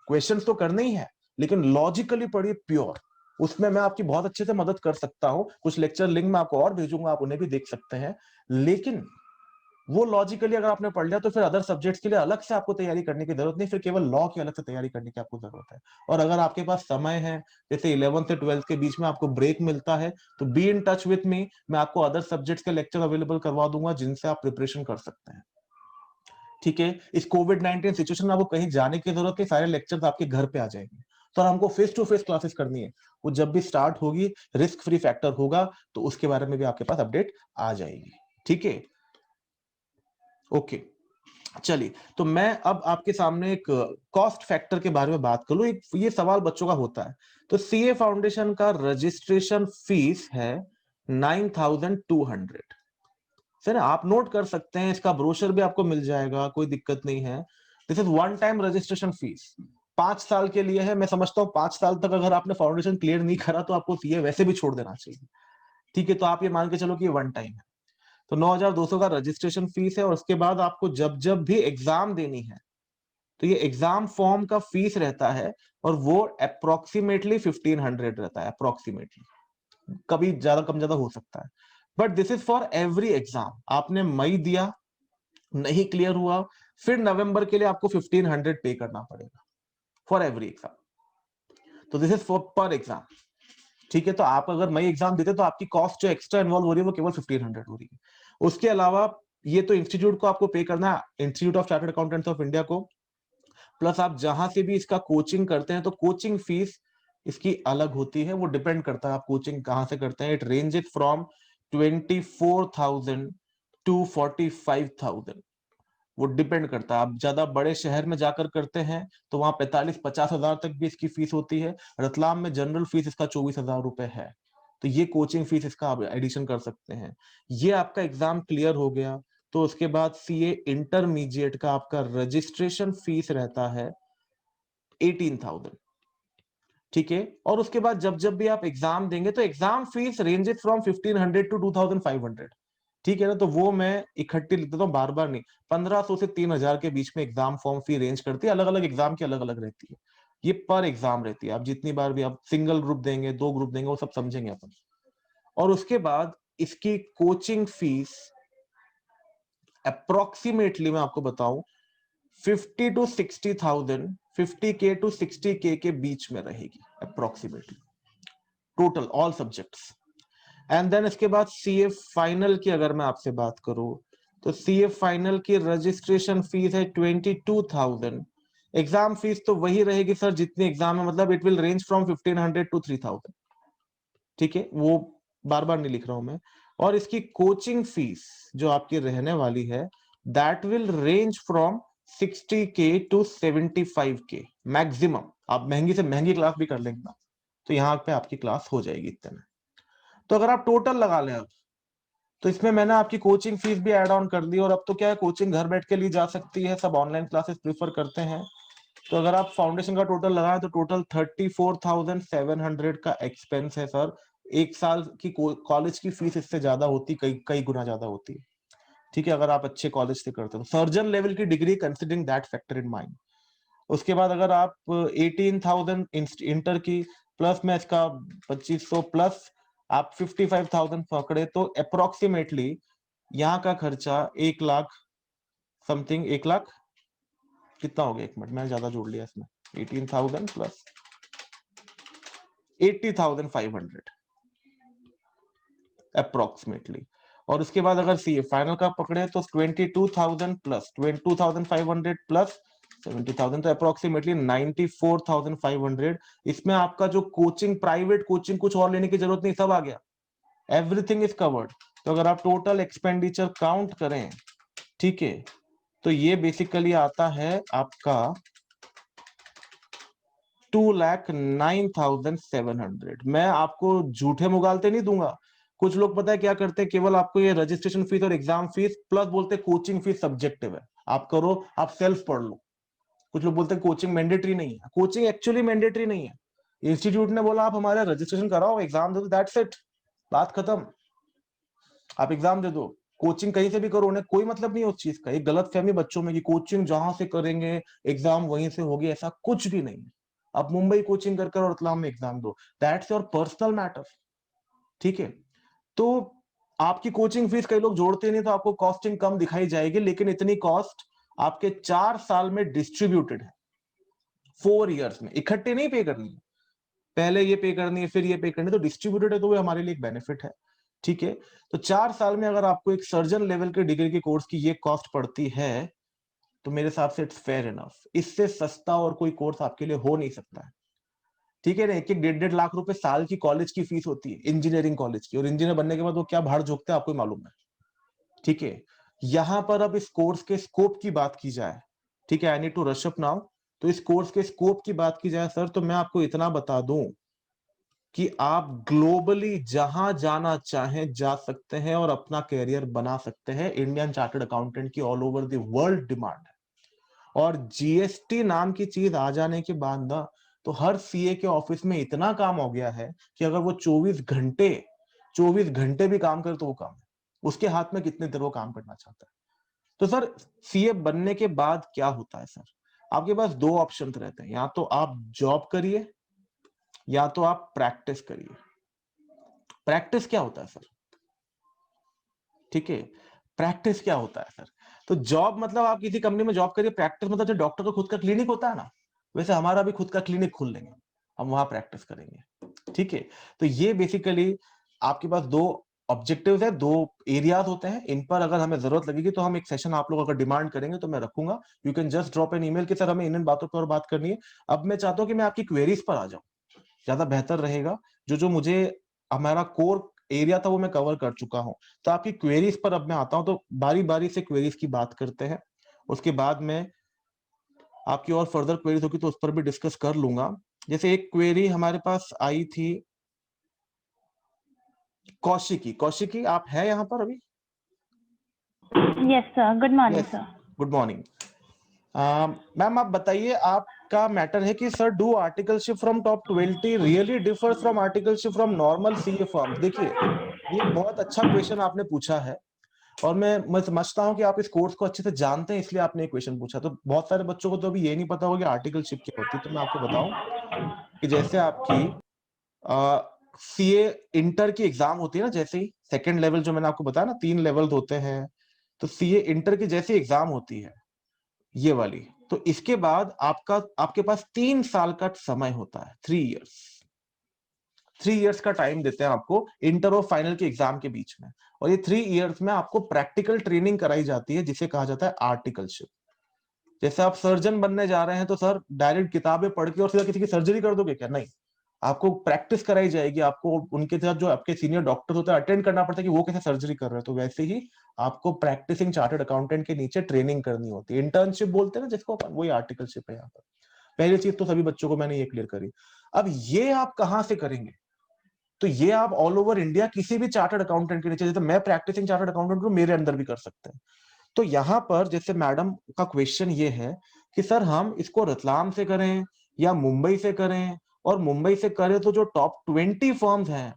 S1: क्वेश्चंस तो करने ही है, लेकिन लॉजिकली पढ़िए प्योर, उसमें मैं आपकी बहुत अच्छे से मदद कर सकता हूं। कुछ लेक्चर लिंक मैं आपको और भेजूंगा, आप उन्हें भी देख सकते हैं। लेकिन वो लॉजिकली अगर आपने पढ़ लिया तो फिर अदर सब्जेक्ट्स के लिए अलग से आपको तैयारी करने की जरूरत नहीं, फिर केवल लॉ की अलग से तैयारी करने की आपको जरूरत है। और अगर आपके पास समय है, जैसे 11th से 12th के बीच में आपको ब्रेक मिलता है, तो be in touch with me, मैं आपको अदर सब्जेक्ट्स के लेक्चर अवेलेबल करवा दूंगा जिनसे आप प्रिपरेशन कर सकते हैं, ठीक है। इस कोविड-19 सिचुएशन में आपको कहीं जाने की जरूरत नहीं, सारे लेक्चर्स आपके घर पे आ जाएंगे। तो हमको फेस टू फेस क्लासेस करनी है, वो जब भी स्टार्ट होगी, रिस्क फ्री फैक्टर होगा, तो उसके बारे में भी आपके पास अपडेट आ जाएगी, ठीक है। ओके, चलिए, तो मैं अब आपके सामने एक कॉस्ट फैक्टर के बारे में बात करूं। एक ये सवाल बच्चों का होता है। तो सीए फाउंडेशन का रजिस्ट्रेशन फीस है 9200, सर आप नोट कर सकते हैं, इसका ब्रोशर भी आपको मिल जाएगा, कोई दिक्कत नहीं है। This is one time registration fees, 5 साल के लिए है। मैं समझता हूँ 5 साल तक अगर आपने फाउंडेशन क्लियर नहीं करा तो आपको सीए वैसे भी छोड़ देना चाहिए, ठीक है। तो आप ये मान के चलो कि ये वन टाइम है। तो 9200 का रजिस्ट्रेशन फीस है, और उसके बाद आपको जब जब भी एग्जाम देनी है, तो ये एग्जाम फॉर्म का फीस रहता है और वो अप्रोक्सीमेटली 1500 रहता है, अप्रोक्सीमेटली, कभी ज्यादा कम ज्यादा हो सकता है, but this is for every exam. आपने मई दिया, नहीं क्लियर हुआ, फिर नवंबर के लिए आपको 1500 पे करना पड़ेगा फॉर एवरी एग्जाम। तो दिस इज फॉर पर एग्जाम, ठीक है। तो आप अगर मई एग्जाम देते तो आपकी कॉस्ट जो एक्स्ट्रा इन्वॉल्व हो रही है वो केवल 1500 हो रही है। उसके अलावा ये तो इंस्टीट्यूट को आपको पे करना है, institute of chartered accountants of India को, प्लस आप जहां से भी इसका कोचिंग करते हैं तो कोचिंग फीस इसकी अलग होती है, वो डिपेंड करता है आप कोचिंग कहां से करते हैं। इट रेंजेस फ्रॉम 24,000 टू 45,000, वो डिपेंड करता है। आप ज्यादा बड़े शहर में जाकर करते हैं तो वहां 45-50 हजार तक भी इसकी फीस होती है। रतलाम में जनरल फीस इसका 24,000 रुपए है, तो ये कोचिंग फीस इसका आप एडिशन कर सकते हैं। ये आपका एग्जाम क्लियर हो गया तो उसके बाद सीए इंटरमीडिएट का आपका रजिस्ट्रेशन फीस रहता है 18,000, ठीक है। और उसके बाद जब जब भी आप एग्जाम देंगे तो exam fees ranges from 1500 to 2500, ठीक है ना। तो वो मैं इकट्ठी लिख देता हूँ, बार बार नहीं। 1500 से 3000 के बीच में एग्जाम फॉर्म फी रेंज करती है, अलग अलग एग्जाम की अलग अलग रहती है। ये पर एग्जाम रहती है, आप जितनी बार भी आप सिंगल ग्रुप देंगे, 2 ग्रुप देंगे, वो सब समझेंगे अपन। और उसके बाद इसकी कोचिंग फीस अप्रोक्सीमेटली मैं आपको बताऊं 50 to 60,000, 50K to 60K के बीच में रहेगी approximately, total all subjects. And then इसके बाद सीए फाइनल की अगर मैं आपसे बात करूं तो सीए फाइनल की रजिस्ट्रेशन फीस है 22,000। एग्जाम फीस तो वही रहेगी सर जितनी एग्जाम है, मतलब it will range from 1500 to 3,000, ठीक है। वो बार बार नहीं लिख रहा हूं मैं। और इसकी कोचिंग फीस जो आपकी रहने वाली है that will range from 60K to 75K maximum. आप महंगी से महंगी क्लास भी कर लेंगे ना तो यहाँ पे आपकी क्लास हो जाएगी इतने में। तो अगर आप टोटल लगा लें अब, तो इसमें मैंने आपकी कोचिंग फीस भी ऐड ऑन कर दी। और अब तो क्या है, कोचिंग घर बैठ के ली जा सकती है, सब ऑनलाइन क्लासेस प्रीफर करते हैं। तो अगर आप फाउंडेशन का टोटल लगाएं तो टोटल 34,700 का एक्सपेंस है सर। एक साल की कॉलेज की फीस इससे ज्यादा होती, कई कई गुना ज्यादा होती है, ठीक है, अगर आप अच्छे कॉलेज से करते हो तो सर्जन लेवल की degree considering that factor in mind. उसके बाद अगर आप 18,000 इंटर की, प्लस में इसका 2500, प्लस आप 55,000 पकड़े तो अप्रोक्सीमेटली यहाँ का खर्चा 1 लाख समथिंग, 1 लाख कितना हो गया, एक मिनट मैंने ज्यादा जोड़ लिया इसमें, 18,000 प्लस 80,500 अप्रोक्सीमेटली। और उसके बाद अगर सी फाइनल का पकड़े तो 22,000 प्लस 22,500 प्लस 70,000, तो अप्रोक्सीमेटली 94,500। इसमें आपका जो कोचिंग, प्राइवेट कोचिंग कुछ और लेने की जरूरत नहीं, सब आ गया, एवरीथिंग इज कवर्ड। तो अगर आप टोटल एक्सपेंडिचर काउंट करें, ठीक है, तो ये बेसिकली आता है आपका 2,09,700। मैं आपको झूठे मुगालते नहीं दूंगा। कुछ लोग पता है क्या करते हैं, केवल आपको ये रजिस्ट्रेशन फीस और एग्जाम फीस प्लस बोलते हैं कोचिंग फीस सब्जेक्टिव है, आप करो, आप सेल्फ पढ़ लो। कुछ लोग बोलते हैं कोचिंग मैंडेटरी नहीं है, कोचिंग एक्चुअली मैंडेटरी नहीं है। इंस्टीट्यूट ने बोला आप हमारा रजिस्ट्रेशन कराओ, एग्जाम दे दो, दैट्स इट, बात खत्म, आप एग्जाम दे दो। कोचिंग कहीं से भी करो, उन्हें कोई मतलब नहीं है उस चीज का। एक गलत फहमी बच्चों में कि कोचिंग जहां से करेंगे एग्जाम वहीं से होगी, ऐसा कुछ भी नहीं है। आप मुंबई कोचिंग कर और रतलाम में एग्जाम दो, दैट्स योर पर्सनल मैटर, ठीक है। तो आपकी कोचिंग फीस कई लोग जोड़ते नहीं तो आपको कॉस्टिंग कम दिखाई जाएगी, लेकिन इतनी कॉस्ट आपके 4 साल में डिस्ट्रीब्यूटेड है, 4 इयर्स में, इकट्ठे नहीं पे करनी है, पहले ये पे करनी है फिर ये पे करनी है, तो डिस्ट्रीब्यूटेड है, तो वो हमारे लिए एक बेनिफिट है, ठीक है। तो 4 साल में अगर आपको एक सर्जन लेवल के डिग्री के कोर्स की ये कॉस्ट पड़ती है तो मेरे हिसाब से इट्स फेयर इनफ। इससे सस्ता और कोई कोर्स आपके लिए हो नहीं सकता है, ठीक है ना। 1-1.5 लाख रुपए साल की कॉलेज की फीस होती है इंजीनियरिंग कॉलेज की, और इंजीनियर बनने के बाद वो क्या भाड़ झोंकते हैं आपको मालूम है, ठीक है। यहां पर अब इस कोर्स के स्कोप की बात की जाए, ठीक है, I need to rush up now. तो इस कोर्स के स्कोप की बात की जाए सर, तो मैं आपको इतना बता दूं कि आप ग्लोबली जहां जाना चाहें जा सकते हैं और अपना कैरियर बना सकते हैं। इंडियन चार्टर्ड अकाउंटेंट की all over the world demand है, और जीएसटी नाम की चीज आ जाने के बाद ना, तो हर सीए के ऑफिस में इतना काम हो गया है कि अगर वो 24 घंटे भी काम करे तो वो काम है, उसके हाथ में कितने देर वो काम करना चाहता है। तो सर सीए बनने के बाद क्या होता है सर, आपके पास दो ऑप्शन रहते हैं, या तो आप जॉब करिए या तो आप प्रैक्टिस करिए। प्रैक्टिस क्या होता है सर? ठीक है, प्रैक्टिस क्या होता है सर? तो जॉब मतलब आप किसी कंपनी में जॉब करिए, प्रैक्टिस मतलब जो डॉक्टर का खुद का क्लिनिक होता है ना, वैसे हमारा भी खुद का क्लिनिक खोल लेंगे, हम वहां प्रैक्टिस करेंगे। ठीक है, तो ये बेसिकली आपके पास दो ऑब्जेक्टिव्स है, दो एरियाज होते हैं, इन पर अगर हमें जरूरत लगेगी तो हम एक सेशन आप लोग अगर डिमांड करेंगे तो मैं रखूंगा। You can just drop an email कि सर हमें इन बातों पर बात करनी है। अब मैं चाहता हूं कि मैं आपकी क्वेरीज पर आ जाऊं, ज्यादा बेहतर रहेगा। जो जो मुझे हमारा कोर एरिया था वो मैं कवर कर चुका हूं, तो आपकी क्वेरीज पर अब मैं आता हूं, तो बारी बारी से क्वेरीज की बात करते हैं। उसके बाद में आपकी और फर्दर क्वेरीज होगी तो उस पर भी डिस्कस कर लूंगा। जैसे एक क्वेरी हमारे पास आई थी कौशिकी। कौशिकी आप है यहाँ पर अभी?
S2: Yes, sir. Good morning,
S1: yes,
S2: sir.
S1: Good morning. Ma'am आप बताइए, आपका मैटर है कि sir do articleship from top 20 really differ from articleship from normal CA firms? देखिए, ये एक बहुत अच्छा क्वेश्चन आपने पूछा है, और मैं समझता हूं कि आप इस कोर्स को अच्छे से जानते हैं, इसलिए आपने एक क्वेश्चन पूछा। तो बहुत सारे बच्चों को तो अभी ये नहीं पता होगा कि आर्टिकलशिप क्या होती है। तो मैं आपको बताऊं कि जैसे आपकी सीए इंटर की एग्जाम होती है ना, जैसे ही सेकंड लेवल जो मैंने आपको बताया ना, 3 लेवल होते हैं, तो सीए इंटर की जैसी एग्जाम होती है ये वाली, तो इसके बाद आपके पास 3 साल का समय होता है, 3 इयर्स। 3 इयर्स का टाइम देते हैं आपको इंटर और फाइनल के एग्जाम के बीच में, और ये 3 इयर्स में आपको प्रैक्टिकल ट्रेनिंग कराई जाती है जिसे कहा जाता है आर्टिकलशिप। जैसे आप सर्जन बनने जा रहे हैं तो सर डायरेक्ट किताबें पढ़ के और सीधा किसी की सर्जरी कर दोगे क्या? नहीं, आपको प्रैक्टिस कराई जाएगी, आपको उनके साथ जो आपके सीनियर डॉक्टर होते हैं अटेंड करना पड़ता है कि वो कैसे सर्जरी कर रहे हैं। तो वैसे ही आपको प्रैक्टिसिंग चार्टर्ड अकाउंटेंट के नीचे ट्रेनिंग करनी होती है, इंटर्नशिप बोलते हैं ना जिसको, वही आर्टिकलशिप है यहाँ पर। पहली चीज तो सभी बच्चों को मैंने ये क्लियर करी। अब ये आप कहां से करेंगे? तो ये आप ऑल ओवर इंडिया किसी भी चार्टर्ड अकाउंटेंट के नीचे, जैसे मैं प्रैक्टिसिंग चार्टर्ड अकाउंटेंट हूं, मेरे अंदर भी कर सकते हैं। तो यहां पर जैसे मैडम का क्वेश्चन ये है कि सर हम इसको रतलाम से करें या मुंबई से करें, और मुंबई से करें तो जो टॉप 20 फर्म्स हैं,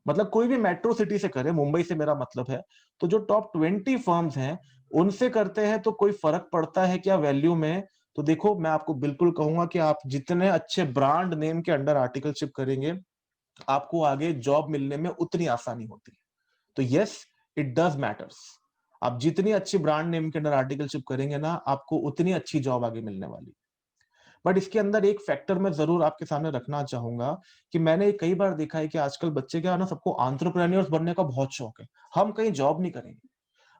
S1: मतलब कोई भी मेट्रो सिटी से करें, मुंबई से मेरा मतलब है, तो जो टॉप 20 फर्म्स हैं उनसे करते हैं तो कोई फर्क पड़ता है क्या वैल्यू में? तो देखो, मैं आपको बिल्कुल कहूंगा कि आप जितने अच्छे ब्रांड नेम के अंडर आर्टिकलशिप करेंगे, आपको आगे जॉब मिलने में उतनी आसानी होती है। तो यस, इट डज मैटर्स। आप जितनी अच्छी ब्रांड नेम के अंदर आर्टिकलशिप करेंगे ना, आपको उतनी अच्छी जॉब आगे मिलने वाली। बट इसके अंदर एक फैक्टर मैं जरूर आपके सामने रखना चाहूंगा कि मैंने कई बार देखा है कि आजकल बच्चे क्या है ना, सबको एंटरप्रेन्योर्स बनने का बहुत शौक है, हम कहीं जॉब नहीं करेंगे।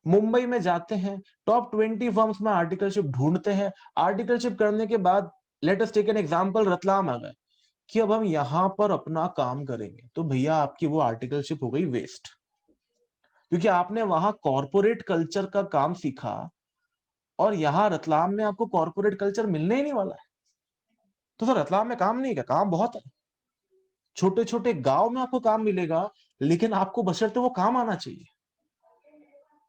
S1: मुंबई में जाते हैं, टॉप 20 फर्म्स में आर्टिकलशिप ढूंढते हैं, आर्टिकलशिप करने के बाद let us take an example, Ratlam आ गए कि अब हम यहां पर अपना काम करेंगे, तो भैया आपकी वो आर्टिकलशिप हो गई वेस्ट, क्योंकि आपने वहां कॉर्पोरेट कल्चर का काम सीखा, और यहां रतलाम में आपको कॉर्पोरेट कल्चर मिलने ही नहीं वाला है। तो सर रतलाम में काम नहीं, क्या काम बहुत है? छोटे छोटे गांव में आपको काम मिलेगा, लेकिन आपको बशर्ते वो काम आना चाहिए।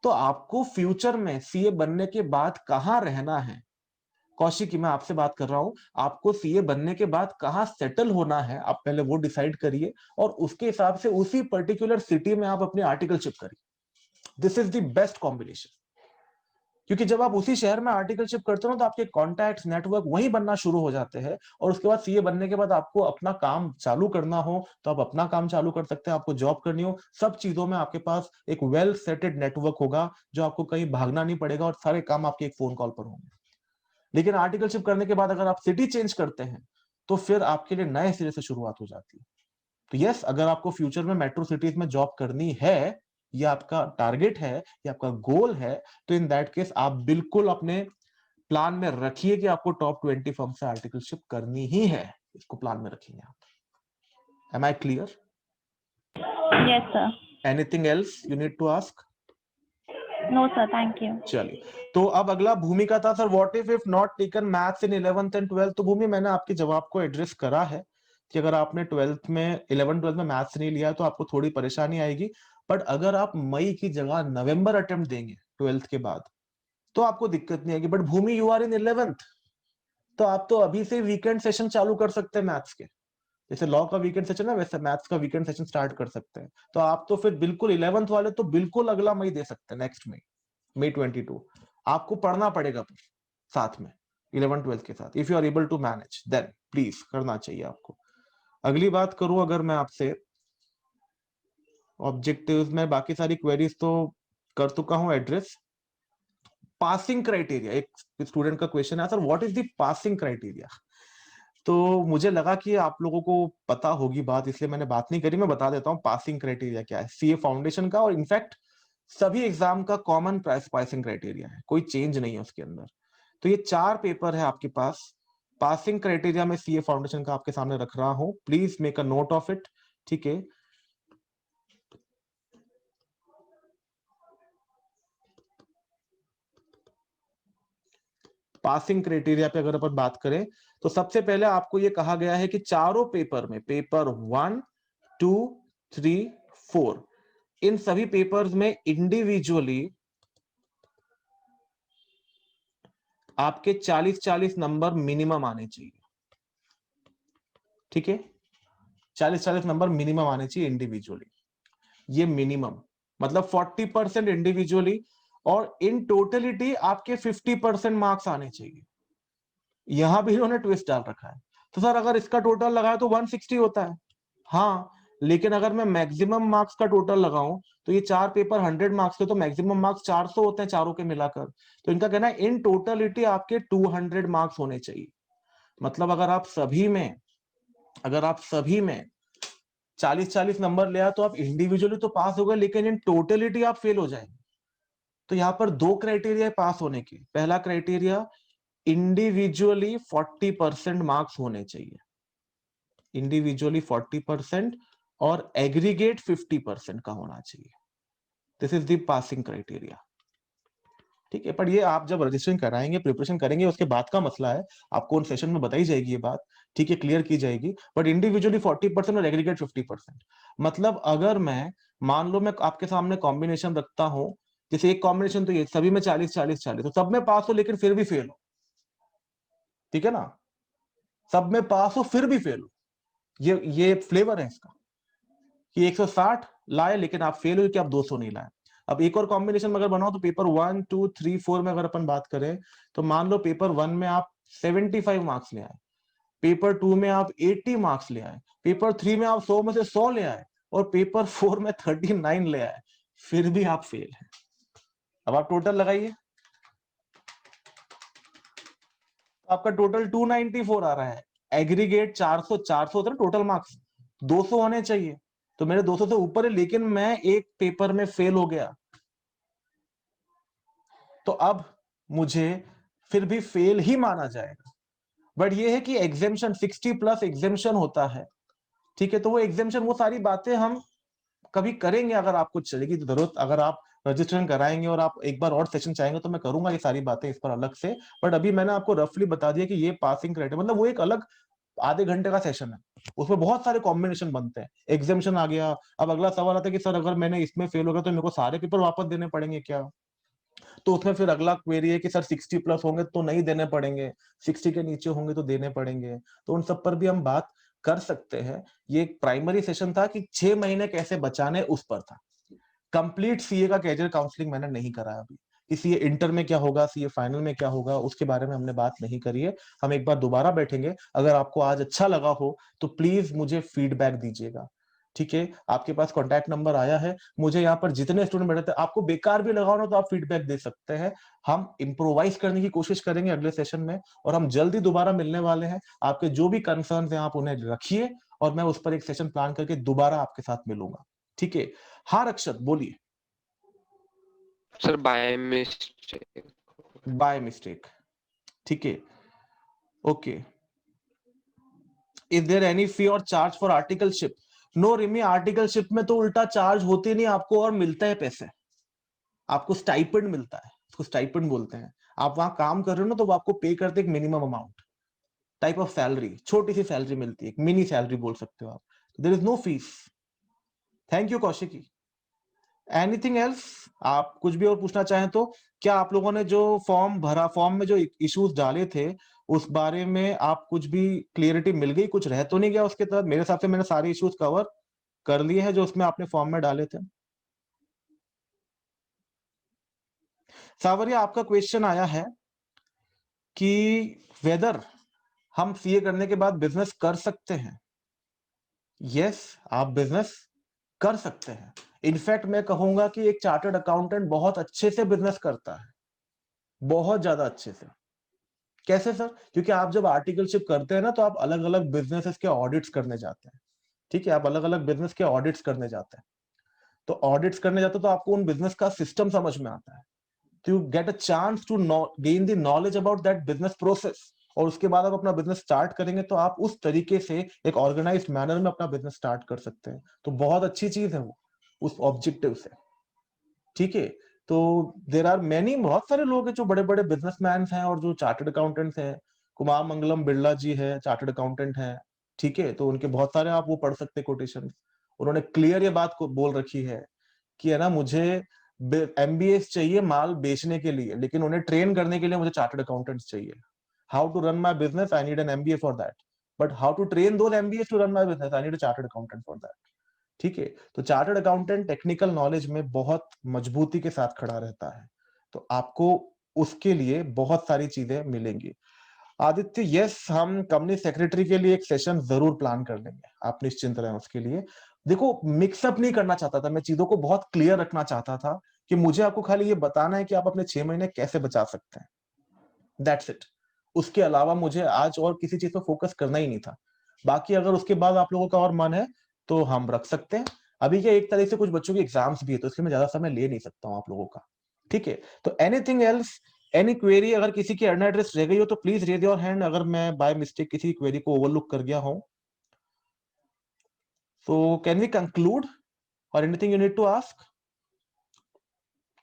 S1: तो आपको फ्यूचर में सीए बनने के बाद कहां रहना है, कौशिक की मैं आपसे बात कर रहा हूं, आपको सीए बनने के बाद कहां सेटल होना है, आप पहले वो डिसाइड करिए, और उसके हिसाब से उसी पर्टिकुलर सिटी में आप अपनी आर्टिकलशिप करिए। This is the best combination, क्योंकि जब आप उसी शहर में आर्टिकलशिप करते हो ना, तो आपके कॉन्टैक्ट्स नेटवर्क वहीं बनना शुरू हो जाते हैं, और उसके बाद सीए बनने के बाद आपको अपना काम चालू करना हो तो आप अपना काम चालू कर सकते हैं, आपको जॉब करनी हो, सब चीजों में आपके पास एक वेल सेटेड नेटवर्क होगा, जो आपको कहीं भागना नहीं पड़ेगा, और सारे काम आपके एक फोन कॉल पर होंगे। लेकिन आर्टिकलशिप करने के बाद अगर आप सिटी चेंज करते हैं, तो फिर आपके लिए नए सिरे से शुरुआत हो जाती है। तो यस, अगर आपको फ्यूचर में मेट्रो सिटीज में जॉब करनी है, ये आपका टारगेट है, ये आपका गोल है, तो इन दैट केस आप बिल्कुल अपने प्लान में रखिए कि आपको टॉप 20 फर्म से आर्टिकलशिप करनी ही है, इसको प्लान में रखिए आप। Am I clear?
S2: Yes, sir.
S1: Anything else you need to ask?
S2: No, sir. Thank you.
S1: चलिए, तो अब अगला भूमि का था sir, what if not taken maths in 11th and 12th? तो भूमि, मैंने आपके जवाब को एड्रेस करा है कि अगर आपने 12th में 11 12 में मैथ्स नहीं लिया तो आपको थोड़ी परेशानी आएगी, बट अगर आप मई की जगह नवंबर अटेम्प्ट देंगे 12th के बाद तो आपको दिक्कत नहीं आएगी। But Bhumi, you are in 11th, तो आप तो अभी से वीकेंड सेशन चालू कर सकते हैं मैथ्स के, जैसे लॉ का वीकेंड सेशन है वैसे मैथ्स का वीकेंड सेशन स्टार्ट कर सकते हैं। तो आप तो फिर बिल्कुल 11th वाले तो बिल्कुल अगला मई दे सकते हैं, नेक्स्ट मई, मई 22। आपको पढ़ना पड़ेगा साथ में, 11-12 के साथ। If you are able to manage then please करना चाहिए आपको। अगली बात करूं अगर मैं आपसे, ऑब्जेक्टिव्स में बाकी सारी क्वेरीज तो कर चुका हूं एड्रेस। पासिंग क्राइटेरिया, एक स्टूडेंट का क्वेश्चन है, sir what is the passing criteria. तो मुझे लगा कि आप लोगों को पता होगी बात, इसलिए मैंने बात नहीं करी। मैं बता देता हूँ पासिंग क्राइटेरिया क्या है, सीए फाउंडेशन का, और इनफैक्ट सभी एग्जाम का कॉमन पासिंग क्राइटेरिया है, कोई चेंज नहीं है उसके अंदर। तो ये 4 पेपर है आपके पास, पासिंग क्राइटेरिया में सीए फाउंडेशन का आपके सामने रख रहा हूं, please make a note of it. ठीक है, पासिंग क्राइटेरिया पे अगर अपन बात करें तो सबसे पहले आपको ये कहा गया है कि चारों पेपर में, पेपर 1, 2, 3, 4, इन सभी पेपर्स में इंडिविजुअली आपके 40-40 नंबर मिनिमम आने चाहिए। ठीक है, 40-40 नंबर मिनिमम आने चाहिए इंडिविजुअली। ये मिनिमम मतलब 40% इंडिविजुअली, और इन टोटलिटी आपके 50% मार्क्स आने चाहिए। यहां भी इन्होंने ट्विस्ट डाल रखा है। तो सर अगर इसका टोटल लगाए तो 160 होता है। हाँ, लेकिन अगर मैं मैक्सिमम मार्क्स का टोटल लगाऊं तो ये 4 पेपर 100 मार्क्स के, तो मैक्सिमम मार्क्स 400 होते हैं चारों के मिलाकर। तो इनका कहना है इन टोटलिटी आपके 200 मार्क्स होने चाहिए। मतलब अगर आप सभी में 40-40 नंबर ले आए तो आप इंडिविजुअली तो पास हो गए, लेकिन इन टोटलिटी आप फेल हो जाएंगे। तो यहां पर 2 क्राइटेरिया पास होने के। पहला क्राइटेरिया, इंडिविजुअली 40% मार्क्स होने चाहिए, इंडिविजुअली 40%, और एग्रीगेट 50% का होना चाहिए। This is the passing criteria. ठीक है, पर ये आप जब रजिस्ट्रेशन कराएंगे, प्रिपरेशन करेंगे, उसके बाद का मसला है, आपको उन सेशन में बताई जाएगी ये बात। ठीक है, क्लियर की जाएगी। बट इंडिविजुअली 40% और एग्रीगेट 50%, मतलब अगर मैं, मान लो मैं आपके सामने कॉम्बिनेशन रखता हूं, जैसे एक कॉम्बिनेशन तो ये सभी में 40-40-40, तो सब में पास हो लेकिन फिर भी फेल हो। ठीक है ना, सब में पास हो फिर भी फेल हो, ये फ्लेवर है इसका, कि 160 लाए लेकिन आप फेल हुए कि आप 200 नहीं लाए। अब एक और कॉम्बिनेशन में अगर बनाओ तो पेपर 1, 2, 3, 4 में अगर अपन बात करें तो मान लो पेपर 1 में आप 75 मार्क्स ले आए, पेपर 2 में आप 80 मार्क्स ले आए, पेपर 3 में आप 100 में से 100 ले आए, और पेपर 4 में 39 ले आए, फिर भी आप फेल हैं। अब आप टोटल लगाइए, आपका टोटल 294 आ रहा है। एग्रीगेट 400 होता है टोटल मार्क्स, 200 होने चाहिए, तो मेरे 200 से ऊपर है, लेकिन मैं एक पेपर में फेल हो गया, तो अब मुझे फिर भी फेल ही माना जाएगा। बट ये है कि एग्जेम्पशन 60+ एग्जेम्पशन होता है। ठीक है, तो वो एग्जेम्पशन, वो सारी बातें हम कभी करेंगे, अगर आपको चलेगी तो जरूरत, अगर आप रजिस्ट्रेशन कराएंगे और आप एक बार और सेशन चाहेंगे तो मैं करूंगा ये सारी बातें इस पर अलग से। बट अभी मैंने आपको रफली बता दिया कि ये पासिंग क्राइटेरिया, मतलब वो एक अलग आधे घंटे का सेशन है, उसमें बहुत सारे कॉम्बिनेशन बनते हैं। एग्जामेशन आ गया, अब अगला सवाल आता है कि सर अगर मैंने इसमें फेल हो गया तो मेरे को सारे पेपर वापस देने पड़ेंगे क्या। तो उसमें फिर अगला क्वेरी है कि सर 60+ होंगे तो नहीं देने पड़ेंगे, 60 के नीचे होंगे तो देने पड़ेंगे। तो उन सब पर भी हम बात कर सकते हैं। ये एक प्राइमरी सेशन था कि 6 महीने कैसे बचाने, उस पर था। कंप्लीट सीए का कैरियर काउंसलिंग मैंने नहीं कराया अभी, कि सीए इंटर में क्या होगा, सीए फाइनल में क्या होगा, उसके बारे में हमने बात नहीं करी है। हम एक बार दोबारा बैठेंगे। अगर आपको आज अच्छा लगा हो तो प्लीज मुझे फीडबैक दीजिएगा। ठीक है, आपके पास कॉन्टैक्ट नंबर आया है, मुझे यहाँ पर जितने स्टूडेंट बैठे थे, आपको बेकार भी लगाओ ना तो आप फीडबैक दे सकते हैं। हम इम्प्रोवाइज करने की कोशिश करेंगे अगले सेशन में, और हम जल्दी दोबारा मिलने वाले हैं। आपके जो भी कंसर्न हैं आप उन्हें रखिए, और मैं उस पर एक सेशन प्लान करके दोबारा आपके साथ मिलूंगा। ठीक है, हाँ रक्षत बोलिए।
S4: Sir by mistake.
S1: By mistake, ठीक है, okay. Is there any fee or charge for articleship? No Rimi, articleship में तो उल्टा चार्ज होते नहीं आपको, और मिलता है पैसे, आपको स्टाइपेंड मिलता है, उसको स्टाइपेंड बोलते हैं। आप वहां काम कर रहे हो ना, तो वो आपको पे करते एक minimum amount, type of salary, छोटी सी सैलरी मिलती है, एक मिनी सैलरी बोल सकते हो आप। There is no fees. Thank you Kaushiki. Anything else, आप कुछ भी और पूछना चाहें तो? क्या आप लोगों ने जो फॉर्म भरा, फॉर्म में जो इश्यूज डाले थे, उस बारे में आप कुछ भी क्लियरिटी मिल गई, कुछ रह तो नहीं गया उसके तहत? मेरे हिसाब से मैंने सारे इश्यूज कवर कर लिए हैं जो उसमें आपने फॉर्म में डाले थे। सावरिया, आपका क्वेश्चन आया है कि वेदर हम सीए करने के बाद बिजनेस कर सकते हैं। यस, आप बिजनेस कर सकते हैं। इनफैक्ट मैं कहूंगा कि एक चार्टर्ड अकाउंटेंट बहुत अच्छे से बिजनेस करता है, बहुत ज्यादा अच्छे से। कैसे सर? क्योंकि आप जब आर्टिकलशिप करते हैं ना, तो आप अलग अलग बिजनेसेस के ऑडिट्स करने जाते हैं। ठीक है, आप अलग अलग बिजनेस के ऑडिट्स करने जाते हैं। तो ऑडिट्स करने जाते हो तो आपको उन बिजनेस का सिस्टम समझ में आता है, तो you get a chance to gain the knowledge about that business process. और उसके बाद आप अपना बिजनेस स्टार्ट करेंगे तो आप उस तरीके से एक ऑर्गेनाइज्ड मैनर में अपना बिजनेस स्टार्ट कर सकते हैं। तो बहुत अच्छी चीज है वो, उस ऑब्जेक्टिव से। ठीक है, तो देर आर मैनी, बहुत सारे लोग हैं जो बड़े बड़े बिजनेसमैन हैं और जो चार्टर्ड अकाउंटेंट्स हैं। कुमार मंगलम बिरला जी है, चार्टर्ड अकाउंटेंट हैं। ठीक है, तो उनके बहुत सारे आप वो पढ़ सकते हैं कोटेशन। उन्होंने क्लियर ये बात को बोल रखी है कि है ना, मुझे एमबीए चाहिए माल बेचने के लिए, लेकिन उन्हें ट्रेन करने के लिए मुझे चार्टर्ड अकाउंटेंट्स चाहिए। How to run my business, I need an MBA for that, but how to train those MBA to run my business, I need a chartered accountant for that. ठीक है, तो chartered accountant technical knowledge में बहुत मजबूती के साथ खड़ा रहता है, तो आपको उसके लिए बहुत सारी चीजें मिलेंगी। आदित्य, यस, हम कंपनी सेक्रेटरी के लिए एक सेशन जरूर प्लान कर लेंगे, आप निश्चिंत रहें उसके लिए। देखो, मिक्सअप नहीं करना चाहता था मैं, चीजों को बहुत क्लियर रखना चाहता था कि मुझे आपको खाली ये बताना है कि आप अपने 6 महीने कैसे बचा सकते हैं, दैट्स इट। उसके अलावा मुझे आज और किसी चीज पर फोकस करना ही नहीं था। बाकी अगर उसके बाद आप लोगों का और मन है तो हम रख सकते हैं। अभी क्या, एक तरह से कुछ बच्चों की एग्जाम्स भी है, तो इसलिए मैं ज्यादा समय ले नहीं सकता हूँ आप लोगों का। ठीक है, तो एनीथिंग एल्स, एनी क्वेरी, अगर किसी की अर्न एड्रेस रह गई हो तो प्लीज रेज योर हैंड, अगर मैं बाय मिस्टेक किसी क्वेरी को ओवरलुक कर गया हूं। So can we conclude or anything you need to ask?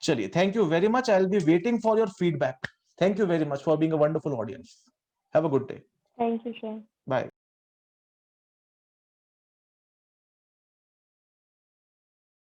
S1: चलिए, thank you very much, I will be waiting for your feedback. Thank you very much for being a wonderful audience. Have a good day.
S2: Thank you, sir.
S1: Bye.